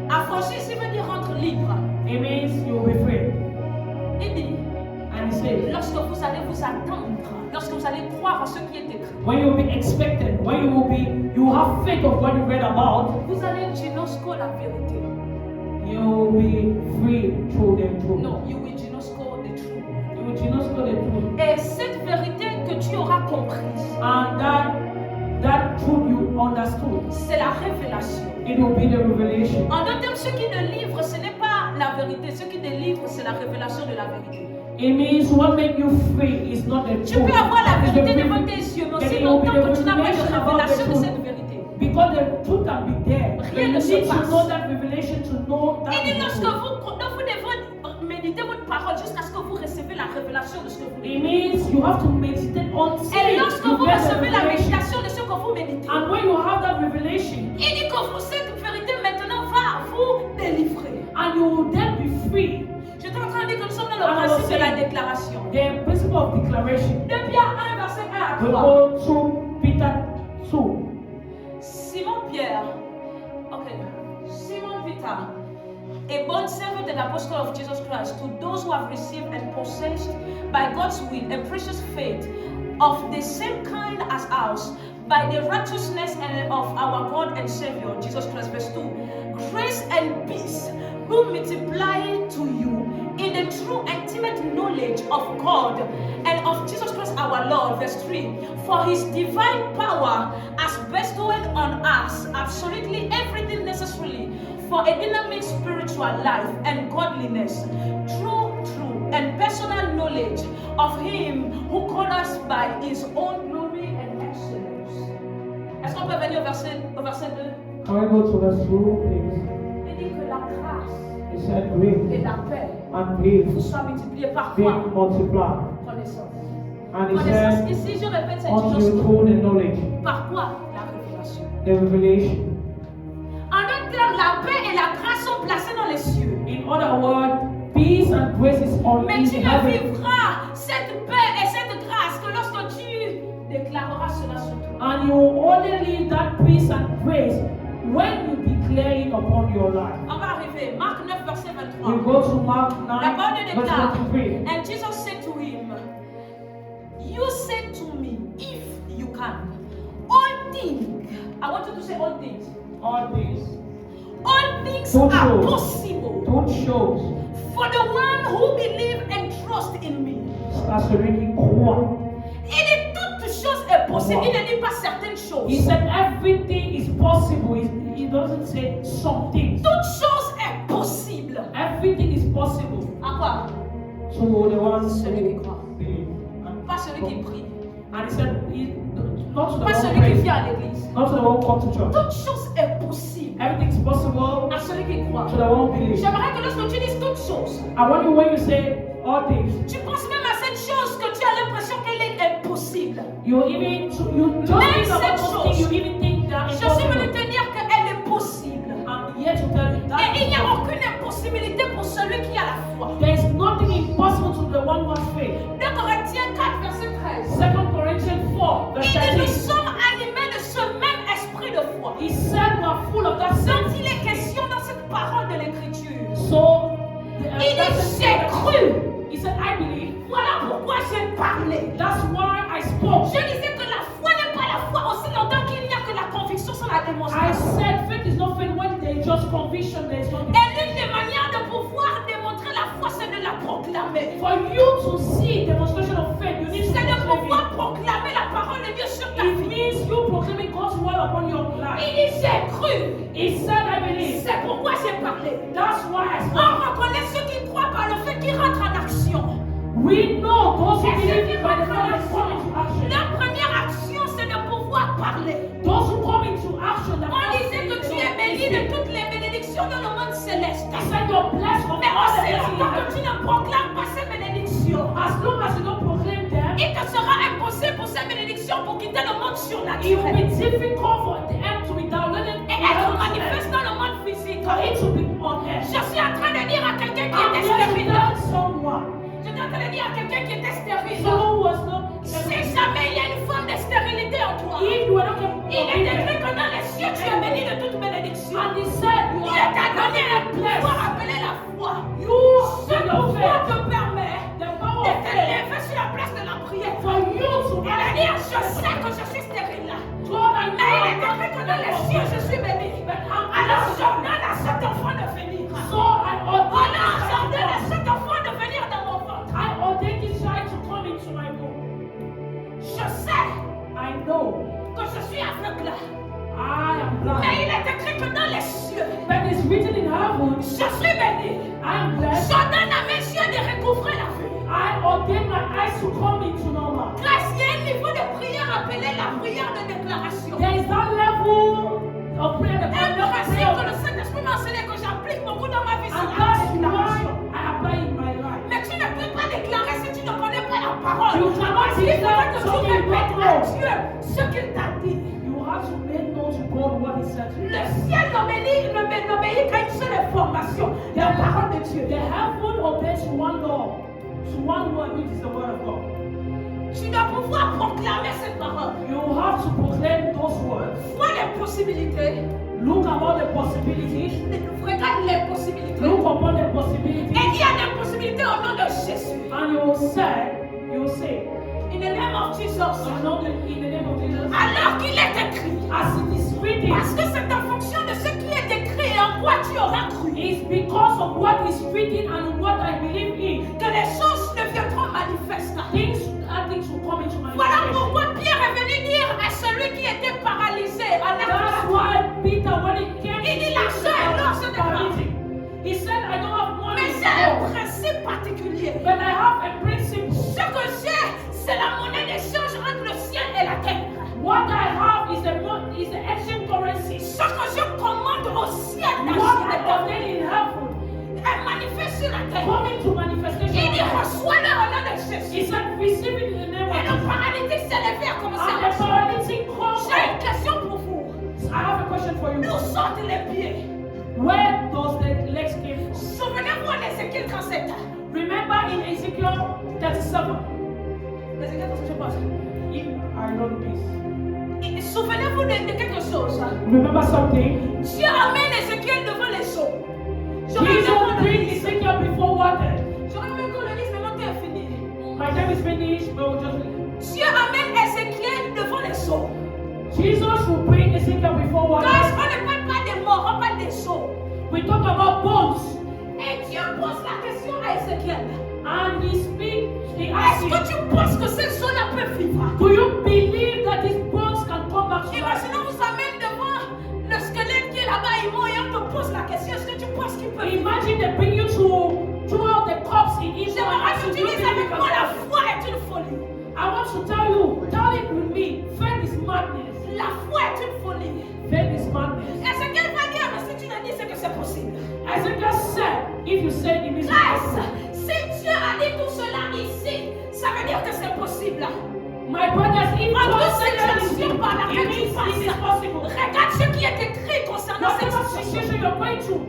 Affranchi ici veut dire rendre libre. It means you will be free. Il dit, And he says, lorsque vous allez vous attendre, lorsque vous allez croire à ce qui est écrit, when you will be expectant, when you will have faith of what you read about, vous allez ginosco la vérité. you will be free through the truth. Non, you will ginosco the truth. You will just know the truth. Et cette vérité que tu auras comprise, And that truth you understood, c'est la révélation. it will be the revelation. En d'autres termes, ce qui délivre, ce n'est pas la vérité. Ce qui délivre, c'est la révélation de la vérité. It means what makes you free is not the Tu truth. peux avoir la it's the vérité revelation. devant tes yeux, mais Then aussi it will be longtemps the que tu n'as pas de revelation about the révélation de truth. cette vérité. Because Because the truth can be there. But Rien you ne se need to passe. know that revelation to know that. Il dit is lorsque true. vous devez méditer votre parole jusqu'à ce que vous recevez la révélation de ce que vous It méditez. means you have to meditate on Et lorsque you vous get the recevez la revelation. méditation de ce que vous méditez, And when you have that revelation, il dit que cette vérité maintenant va vous délivrer. and you will then be free. J'étais en train de dire que nous sommes dans le principe de la déclaration. The principle of declaration. 2 Pierre 1, verset 1 à We 3. go to Peter 2. Simon Peter, a bond servant and apostle of Jesus Christ, to those who have received and possessed by God's will and precious faith of the same kind as ours, by the righteousness of our God and Savior, Jesus Christ. Verse 2. Grace and peace will multiply to you in the true intimate knowledge of God and of Jesus Christ our Lord. Verse 3. For his divine power has bestowed on us absolutely everything necessary for a dynamic spiritual life and godliness, true and personal knowledge of him who called us by his own glory and excellence. Est-ce qu'on peut venir au verset 2? Can we go to verse 2, please? Il dit que la grâce He said, grace et la paix and peace soient multipliées par be quoi? multiplied. Connaissance. And he Connaissance, said, ici je répète cette unto chose. you full the knowledge, Par quoi? La révélation. the revelation. En d'autres termes, la paix et la grâce sont placées dans les cieux. In other words, peace and grace is on Mais in tu ne heaven. vivras cette paix et cette grâce que lorsque tu déclareras cela sur toi. And you will only live that peace and grace when you declare it upon your life. On va arriver. Marc 9, verset 23. We go to Mark La 9, parole de verse déclare. 23. And Jesus said to him, you said to me, if you can, all things, I want you to say all things. All things. All things Don't are show. possible Don't show. for the one who believes and trusts in me. À celui qui croit. Il dit toute chose est possible. Il ne dit pas certaines choses. He said everything is possible. He doesn't say something. Toute chose est possible. Everything is possible. À quoi? To the ones Celui qui who croit. believe. Pas celui qui prie. And he said, not to the Pas one celui who qui prays, vient à l'église. not to the one who comes to church. Toute chose est possible Everything is possible à celui qui croit. to the one who believes. J'aimerais que lorsque tu dises toute chose, I want you when you say all things, tu penses même à cette chose que tu as l'impression qu'elle est impossible. you just Même think about cette those chose. things, you even think that Je it's suis venue possible. te dire qu'elle est possible. I'm here to tell you that Et il n'y a aucune impossibilité pour celui qui a la foi. there is nothing impossible to the one who has faith. 2 Corinthiens 4, verset 13. 2 Corinthians 4, verse Il dit nous 13. sommes animés de ce même esprit de foi. He said we are full of that same. Dont il est question dans cette parole de l'écriture. So, Il dit j'ai cru. He said, I believe. Voilà pourquoi j'ai parlé. That's why I spoke. Je disais que la foi n'est pas la foi aussi longtemps qu'il n'y a que la conviction sans la I démonstration. said faith is not faith when there is just conviction, there is no. Et l'une des manières de pouvoir démontrer la foi, c'est de la proclamer. For you to see demonstration of faith, you need to C'est de proclaim pouvoir it. proclamer la parole de Dieu sur ta It vie. means you proclaiming God's word upon your Il life. dit j'ai cru. He said, I believe. C'est pourquoi j'ai parlé. That's why I On spoke. reconnaît ceux qui croient par le fait qu'ils rentrent en action. We know those who Et ceux qui believe by the rentrent en fact that come into action. action. La première action, c'est de pouvoir parler. Those who come into action. On disait que tu es béni de toutes les bénédictions dans le monde céleste. He said you're blessed from Mais all the aussi blessings in longtemps que heaven. tu ne proclames pas ces bénédictions, As long as you don't proclaim them, il te sera impossible pour ces bénédictions pour quitter le monde it will surnaturel be difficult for them to be downloaded et être manifeste dans le monde physique. for it to be on earth. Je suis en train de dire à quelqu'un qui I'm était here to stérile. tell someone, Je suis en train de dire à quelqu'un qui était stérile. someone who was not. Si jamais il y a une forme de stérilité en toi, If you were not il est capable, écrit que dans les cieux tu es béni de toute bénédiction. and he said you Dieu t'a donné un are pouvoir blessed. appelé la foi. You Ce in your pouvoir faith, te permet the power de of te faith, lever sur la place de la prière. for you to Et de dire, je sais que je suis stérile. God and Mais il est écrit que dans les cieux je suis béni. But I'm Alors j'ordonne à cet enfant de venir. so I ordain Alors j'ordonne à cet enfant de venir dans mon ventre. I ordain this child to come into my womb. Je sais I know que je suis aveugle. I am Mais blind. il est écrit que dans les cieux, But it's written in heaven, je suis béni. I am blessed. J'ordonne à mes yeux de recouvrer la vue. I ordain my eyes to come into normal. Grâce, il y a un niveau de prière appelé la prière de déclaration. There is that level of prayer, the Un principe que le prayer. Saint-Esprit m'a enseigné que j'applique beaucoup dans ma vie, c'est And la that's déclaration. why I apply in my life. Mais tu ne peux pas déclarer si tu ne connais pas la parole. You cannot Parce qu'il faudra que tu declare répètes something à you don't Dieu ce qu'il t'a dit. You have to make known to God what He said. Le ciel n'obéit qu'à une seule information, la parole de Dieu. The heaven obeys to one law, to one word, which is the word of God. Tu dois pouvoir proclamer cette parole. You have to proclaim those words. Vois les possibilités. Look about the possibilities. Regarde les possibilités. Look upon the possibilities. Et il y a des possibilités au nom de Jésus. And you will say, In the name of Jesus. in the name of Jesus, Alors qu'il est écrit. as it is written, Parce que c'est en fonction de ce qui est écrit et en quoi tu auras cru it's because of what is written and what I believe in. que les choses deviendront manifestes. Things will come into Voilà manifestation. pourquoi Pierre est venu dire à celui qui était paralysé, à That's why Peter, when he came, Il dit, la chair, non, ce n'est pas. paralytic. He said, I don't have money, mais c'est un principe particulier. but I have a principle. Ce que j'ai, c'est la monnaie d'échange entre le ciel et la terre. What I have is the ancient currency. Ce que je commande au ciel, What I ordain in heaven, est manifeste sur la terre. coming to manifestation. Il dit, reçois-le au nom de He Jésus. said, receive it in the name Et of le Jesus. paralytique s'est levé à commencer à And the marcher. paralytic comes J'ai une up. question pour vous. I have a question for you. D'où sortent les pieds? Where does the legs came from? Souvenez-vous d'Ézéchiel 37. Remember in Ezekiel 37. Ézéchiel, qu'est-ce que je pense? If I know this. Et souvenez-vous de quelque chose. Remember something? Dieu amène Ézéchiel devant les eaux. J'aurais aimé Jesus qu'on le bring lise. Ezekiel before water. J'aurais aimé qu'on le lise, mais mon temps est fini. My time is finished, but we'll just Dieu amène Ézéchiel devant les eaux. Jesus will bring Ezekiel before Quand water. on ne parle pas des morts, on parle des eaux. We talk about bones. Et Dieu pose la question à Ézéchiel. And he speaks, he asks Est-ce que you, tu penses que ces eaux-là peuvent vivre? do you believe that these bones can come back to life? Imaginons, vous amène devant le squelette qui est là-bas, il mort, et on te pose la question, est-ce que tu penses qu'il peut vivre? Imagine they bring you to throughout the corpse in Israel. J'aimerais and que tu you dises believe avec it moi, la can- foi est une folie. I want to tell it with me. Faith is madness. La foi est une folie. Faith is madness. Ézéchiel va dire, mais si tu le dis, c'est que c'est possible. Ezekiel said, if you say it means Grâce, possible. si Dieu a dit tout cela ici, ça veut dire que c'est possible. My brothers, if En God toute said that it situation par laquelle tu means it is passes, possible. regarde ce qui est écrit concernant cette Whatever situation. situation you're going through,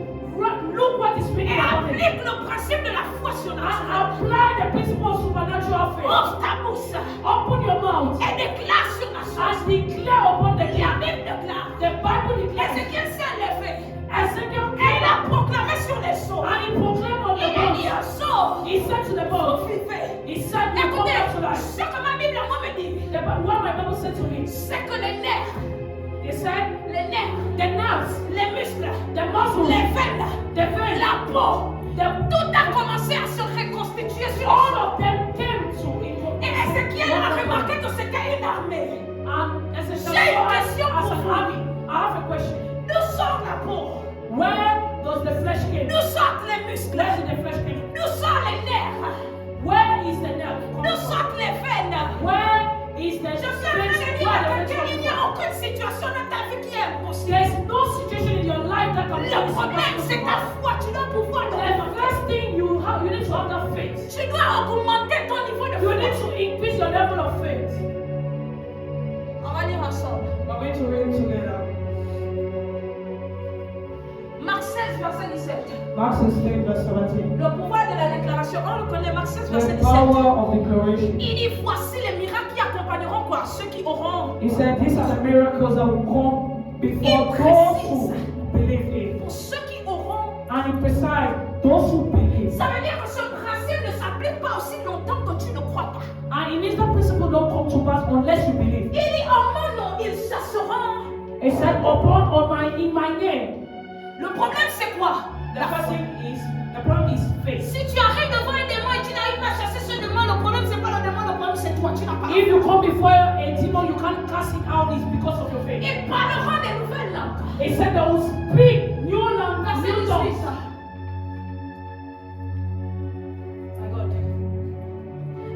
look what is written Et about it. applique le principe de la foi And surnaturelle. apply the principle of supernatural faith. Ouvre ta bouche Open your mouth et déclare sur la chose. and declare upon the La land. Bible déclare. The Bible declares. Ézéchiel s'est levé Ezekiel et il a came proclamé sur les eaux. and he proclaimed on Il the a dit bones. aux eaux, He said to the bones, vivez. he said, you come Écoutez, back to life. ce que ma Bible à moi me dit, What my Bible said to me, c'est que les nerfs, he said, the nerves, les muscles, the muscles, les veines, the veins, la peau, the, tout a commencé à se reconstituer sur les all eaux. of them came to Et Ézéchiel a remarqué que c'était une armée. And Ezekiel J'ai une saw question as pour an vous. army. I have a question. D'où sort la peau? Where does the flesh came? D'où sortent les muscles? Where did the flesh came? D'où sortent les nerfs? Where is the nerve D'où coming from? sortent les veines? Where is the Je suis en train de flesh? dire Where à the quelqu'un, flesh il n'y coming a from? aucune situation dans ta vie qui est impossible. There's no situation in your life that can be Le problème, c'est ta foi. Tu dois pouvoir The l'augmenter. first thing you need to have that faith. Tu dois augmenter ton niveau de You need foi. to increase your level of faith. On va lire ensemble. We're going to read together. Marc 16, verset 17. Mark 16, verse 17. Le pouvoir de la déclaration. On le connaît, Marc 16, verset The 17. power of declaration. Il dit, voici les miracles qui accompagneront quoi? Ceux qui auront. He said, these are the miracles that will come before those who believe in. Pour ceux qui auront. And he precise, those who believe. Ça veut dire que ce principe ne s'applique pas aussi longtemps que tu ne crois pas. And it means that principle don't come to pass unless you believe. Il dit, en mon nom, ils chasseront. He said, in my name. Le problème, c'est quoi? The first thing is, the problem is faith. Si tu arrives devant un démon et tu n'arrives pas à chasser ce démon, le problème, c'est pas le démon, le problème, c'est toi. Tu n'as pas. If you come before a demon, you can't cast it out, it's because of your faith. Ils parleront des nouvelles langues. He said they will speak new language, Verset new 18. tongues.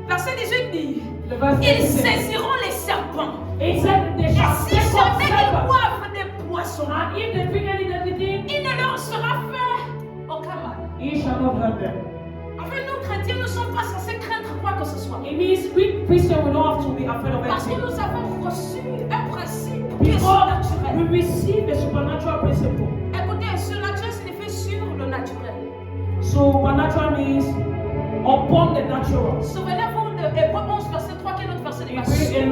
Verset 18 dit, The verse ils 18. saisiront les serpents. He said they Et shall si take up jamais ils serpents. boivent des poissons, And cover them. En fait, nous chrétiens ne sommes pas censés craindre quoi que ce soit. It means we Christians, we don't have to be afraid of Parce que anything. nous avons reçu un principe qui est Because surnaturel. we receive a supernatural principle. Écoutez, surnaturel signifie sur le naturel. Supernatural means upon the natural. Souvenez-vous de Hébreux 11, verset 3, qui est notre verset de In base. Sur 11,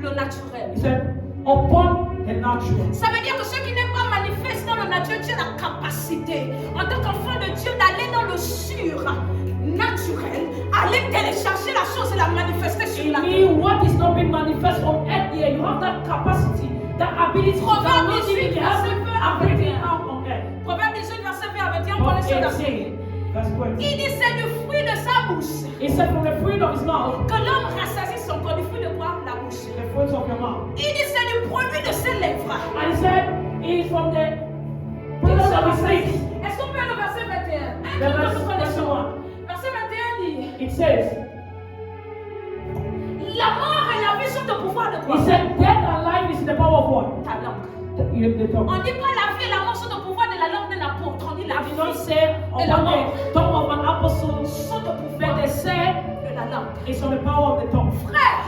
le naturel. he said, upon the natural. Ça veut dire que ce qui n'est pas manifeste dans le naturel, tu as la capacité, en tant qu'enfant de Dieu, d'aller dans le surnaturel, aller télécharger la chose et la manifester sur la In terre. me, what is not being manifest on earth here, you have that capacity, that ability to Proverbe download 18, it in heaven and bring it out on earth. Proverbe 18, verset 20 à 21, connaissez la suite. Verse 20. Il dit c'est du fruit de sa bouche He said, from the fruit of his mouth, que l'homme rassasie son corps. Du fruit de quoi? La bouche. the fruit of your mouth. Il dit c'est du produit de ses lèvres. And he said, it is from the product of his lips. Est-ce qu'on peut aller au verset 21? The verse 21. Verset 21 dit It says, la mort et la vie sont au pouvoir de quoi? he said, death and life is in the power of what? Ta langue. The tongue. On dit pas la vie et la mort sont au pouvoir de la langue d'un apôtre. On dit la I vie did not say et la upon mort the tongue of an apostle, sont au but pouvoir they say de la langue. it's on the power of the tongue. Frère,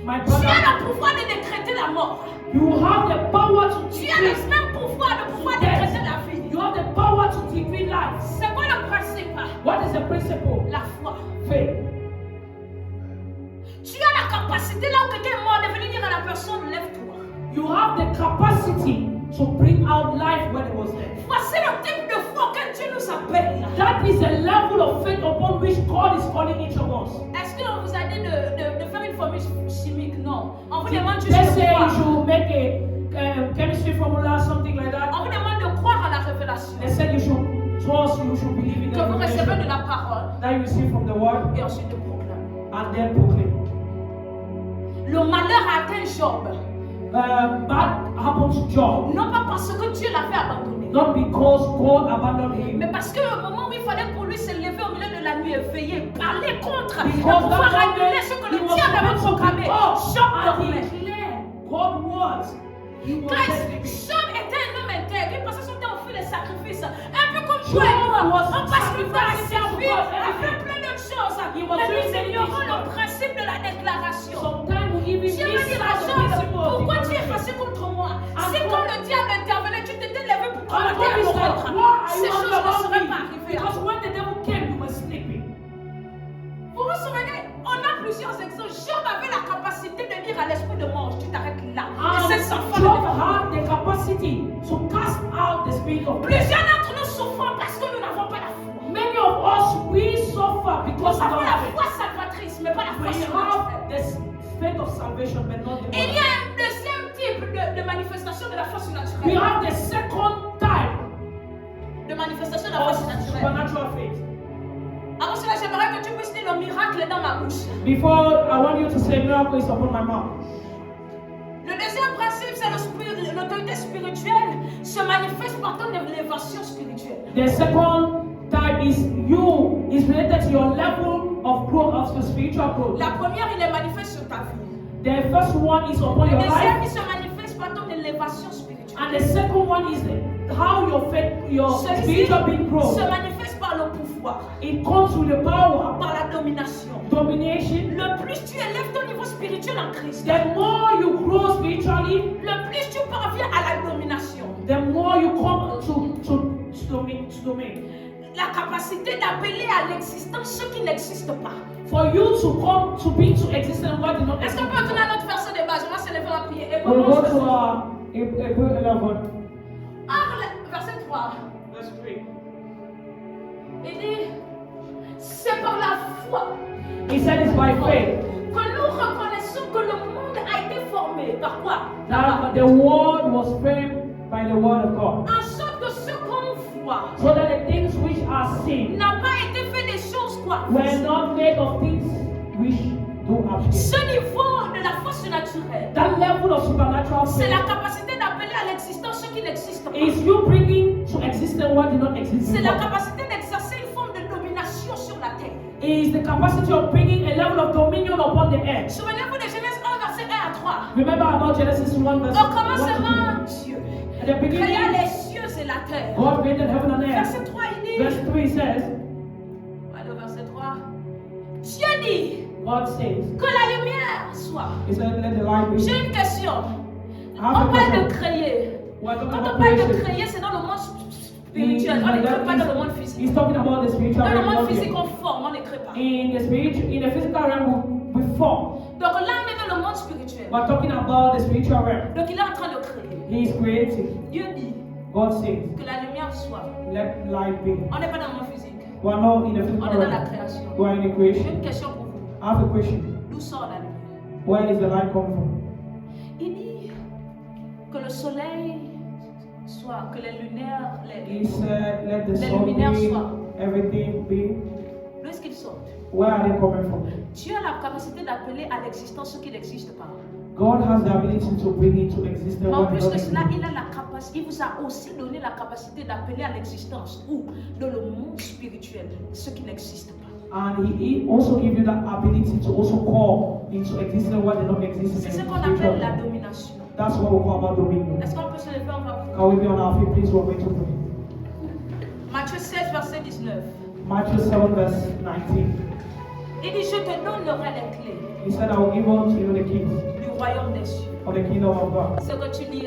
My tu as brother, le pouvoir de décréter la mort. you have the power to Tu as le decree même pouvoir de pouvoir death. décréter la vie. You have the power to decree life. C'est quoi le principe? What is the principle? La foi. Faith. Tu as la capacité là où quelqu'un est mort de venir dire à la personne lève-toi. You have the capacity to bring out life when it was there. Voici le type de foi auquel Dieu nous appelle. That is the level of faith upon which God is calling each of us. Est-ce qu'on vous a dit de faire une formule chimique? Non. On vous demande juste Let's de say you croire. should make a chemistry formula, something like that. On vous demande de croire à la révélation. They said you should trust, you should believe in the Que vous recevez de revelation la parole that you receive from the word et ensuite de proclamer. and then proclaim. Le malheur a atteint Job. Bad happened to Job, Non pas parce que Dieu l'avait abandonné, not because God abandoned him, mais parce que le moment où il fallait pour lui se lever au milieu de la nuit et veiller, parler contre, et because pouvoir that annuler ce que le diable avait programmé, Job and dormait. declare God words. He was Quand sleeping. Job était un homme intègre, il passait son temps au fil des sacrifices, un peu comme toi et moi. On passe du temps à servir, à faire plein d'autres choses, mais nous ignorons le principe de la déclaration. Sometimes we even Dieu me miss dit, out the principle of pourquoi tu es declaration. passé contre moi? And Si God- quand le diable intervenait, tu t'étais levé pour And commenter à God is mon like, contre. why are Ces you choses ne about seraient me? pas arrivées. Because when the devil came, you were sleeping. Vous vous souvenez, on a plusieurs exemples. Job avait la capacité de dire à l'esprit de mort, tu t'arrêtes là. Et And cet enfant Job ne had the capacity to cast out the spirit of death. Plusieurs d'entre nous souffrons parce que nous n'avons pas la foi. Many of us, we suffer because Nous of avons our la faith. foi salvatrice, mais pas la foi We surnaturelle. have the faith of salvation, but not the Il y one. a un deuxième type de manifestation de la foi We surnaturelle. have the second type De manifestation de la foi of surnaturelle. supernatural faith. Avant cela, j'aimerais que tu puisses dire le miracle est dans ma bouche. Before, I want you to say miracle is upon my mouth. Le deuxième principe, c'est l'autorité spirituelle se manifeste par ton élévation spirituelle. The second type is related to your level of growth, of the spiritual growth. La première, il est manifeste sur ta vie. The first one is upon Le your deuxième, il life, se manifeste par ton élévation spirituelle. and the second one is how your faith, your Celui-ci spiritual being grows. se manifeste par le pouvoir, It comes with the power, par la domination. domination. Le plus tu élèves ton niveau spirituel en Christ, The more you grow spiritually, le plus tu parviens à la domination. the more you come to domain. La capacité d'appeler à l'existence ce qui n'existe pas. For you to come to be to existence what did not Est-ce exist. qu'on peut retourner à notre verset de base? On va se lever à prier. Et We'll comment go je to fais? Hebrew 11. Verset 3. Verse 3. Il dit, c'est par la foi He said it's by faith que nous reconnaissons que le monde a été formé. Par quoi? that the world was framed by the word of God. En sorte que ce qu'on voit So that the things which are seen n'a pas été fait des choses quoi? were not made of things which do appear. Ce niveau de la foi surnaturelle, That level of supernatural c'est faith la capacité d'appeler à l'existence ce qui n'existe pas. is you bringing to existence what did not exist C'est la before. capacité d'exercer une forme de domination sur la terre. It is the capacity of bringing a level of dominion upon the earth. Souvenez-vous de Genèse 1, verset 1 à 3. Remember about Genesis 1 verse Au 1 to commencement, 3. Dieu At the créa beginning, les cieux et la terre. God created heaven and earth. Verset 3, il dit, Verse 3 says, allez au verset 3, Dieu dit God says, que la lumière soit. He said, let the light be. J'ai une question. I have a On parle question. de créer. We're talking Quand about on parle de creation. créer, c'est dans le monde spirituel. On ne crée pas dans le monde physique. He's talking about the spiritual Dans le realm. monde not physique, here. on forme, on ne crée pas. In the physical realm, we form. Donc là, on est dans le monde spirituel. We're talking about the spiritual realm. Donc il est en train de créer. He is creating. Dieu dit God says, que la lumière soit. let light be. On n'est pas dans le monde physique. We're not in the On physical est dans la realm. création. We're in the J'ai une creation. question pour vous. I have a question. D'où sort la lumière? Where is the light coming from? Il dit que le soleil soit, que les lumières, He said, let the les sun luminaires be, soient. everything be. D'où est-ce qu'ils sortent? Where are they coming from? Dieu a la capacité d'appeler à l'existence ce qui n'existe pas. God has the ability to bring into existence Mais en what plus does de cela, not exist. il a la capacité, il vous a aussi donné la capacité d'appeler à l'existence ou dans le monde spirituel ce qui n'existe pas. And he also gives you that ability to also call into existence what does not exist in C'est the ce qu'on spiritual appelle la realm. domination. That's what we call about dominion. Est-ce qu'on peut se lever encore? Can we be on our feet, please? We're going to pray. Matthieu 16, verset 19. Matthew 7, verse 19. Il dit, je te donnerai les clés He said, I will give unto you the keys du royaume des cieux. of the kingdom of God. Ce que tu dis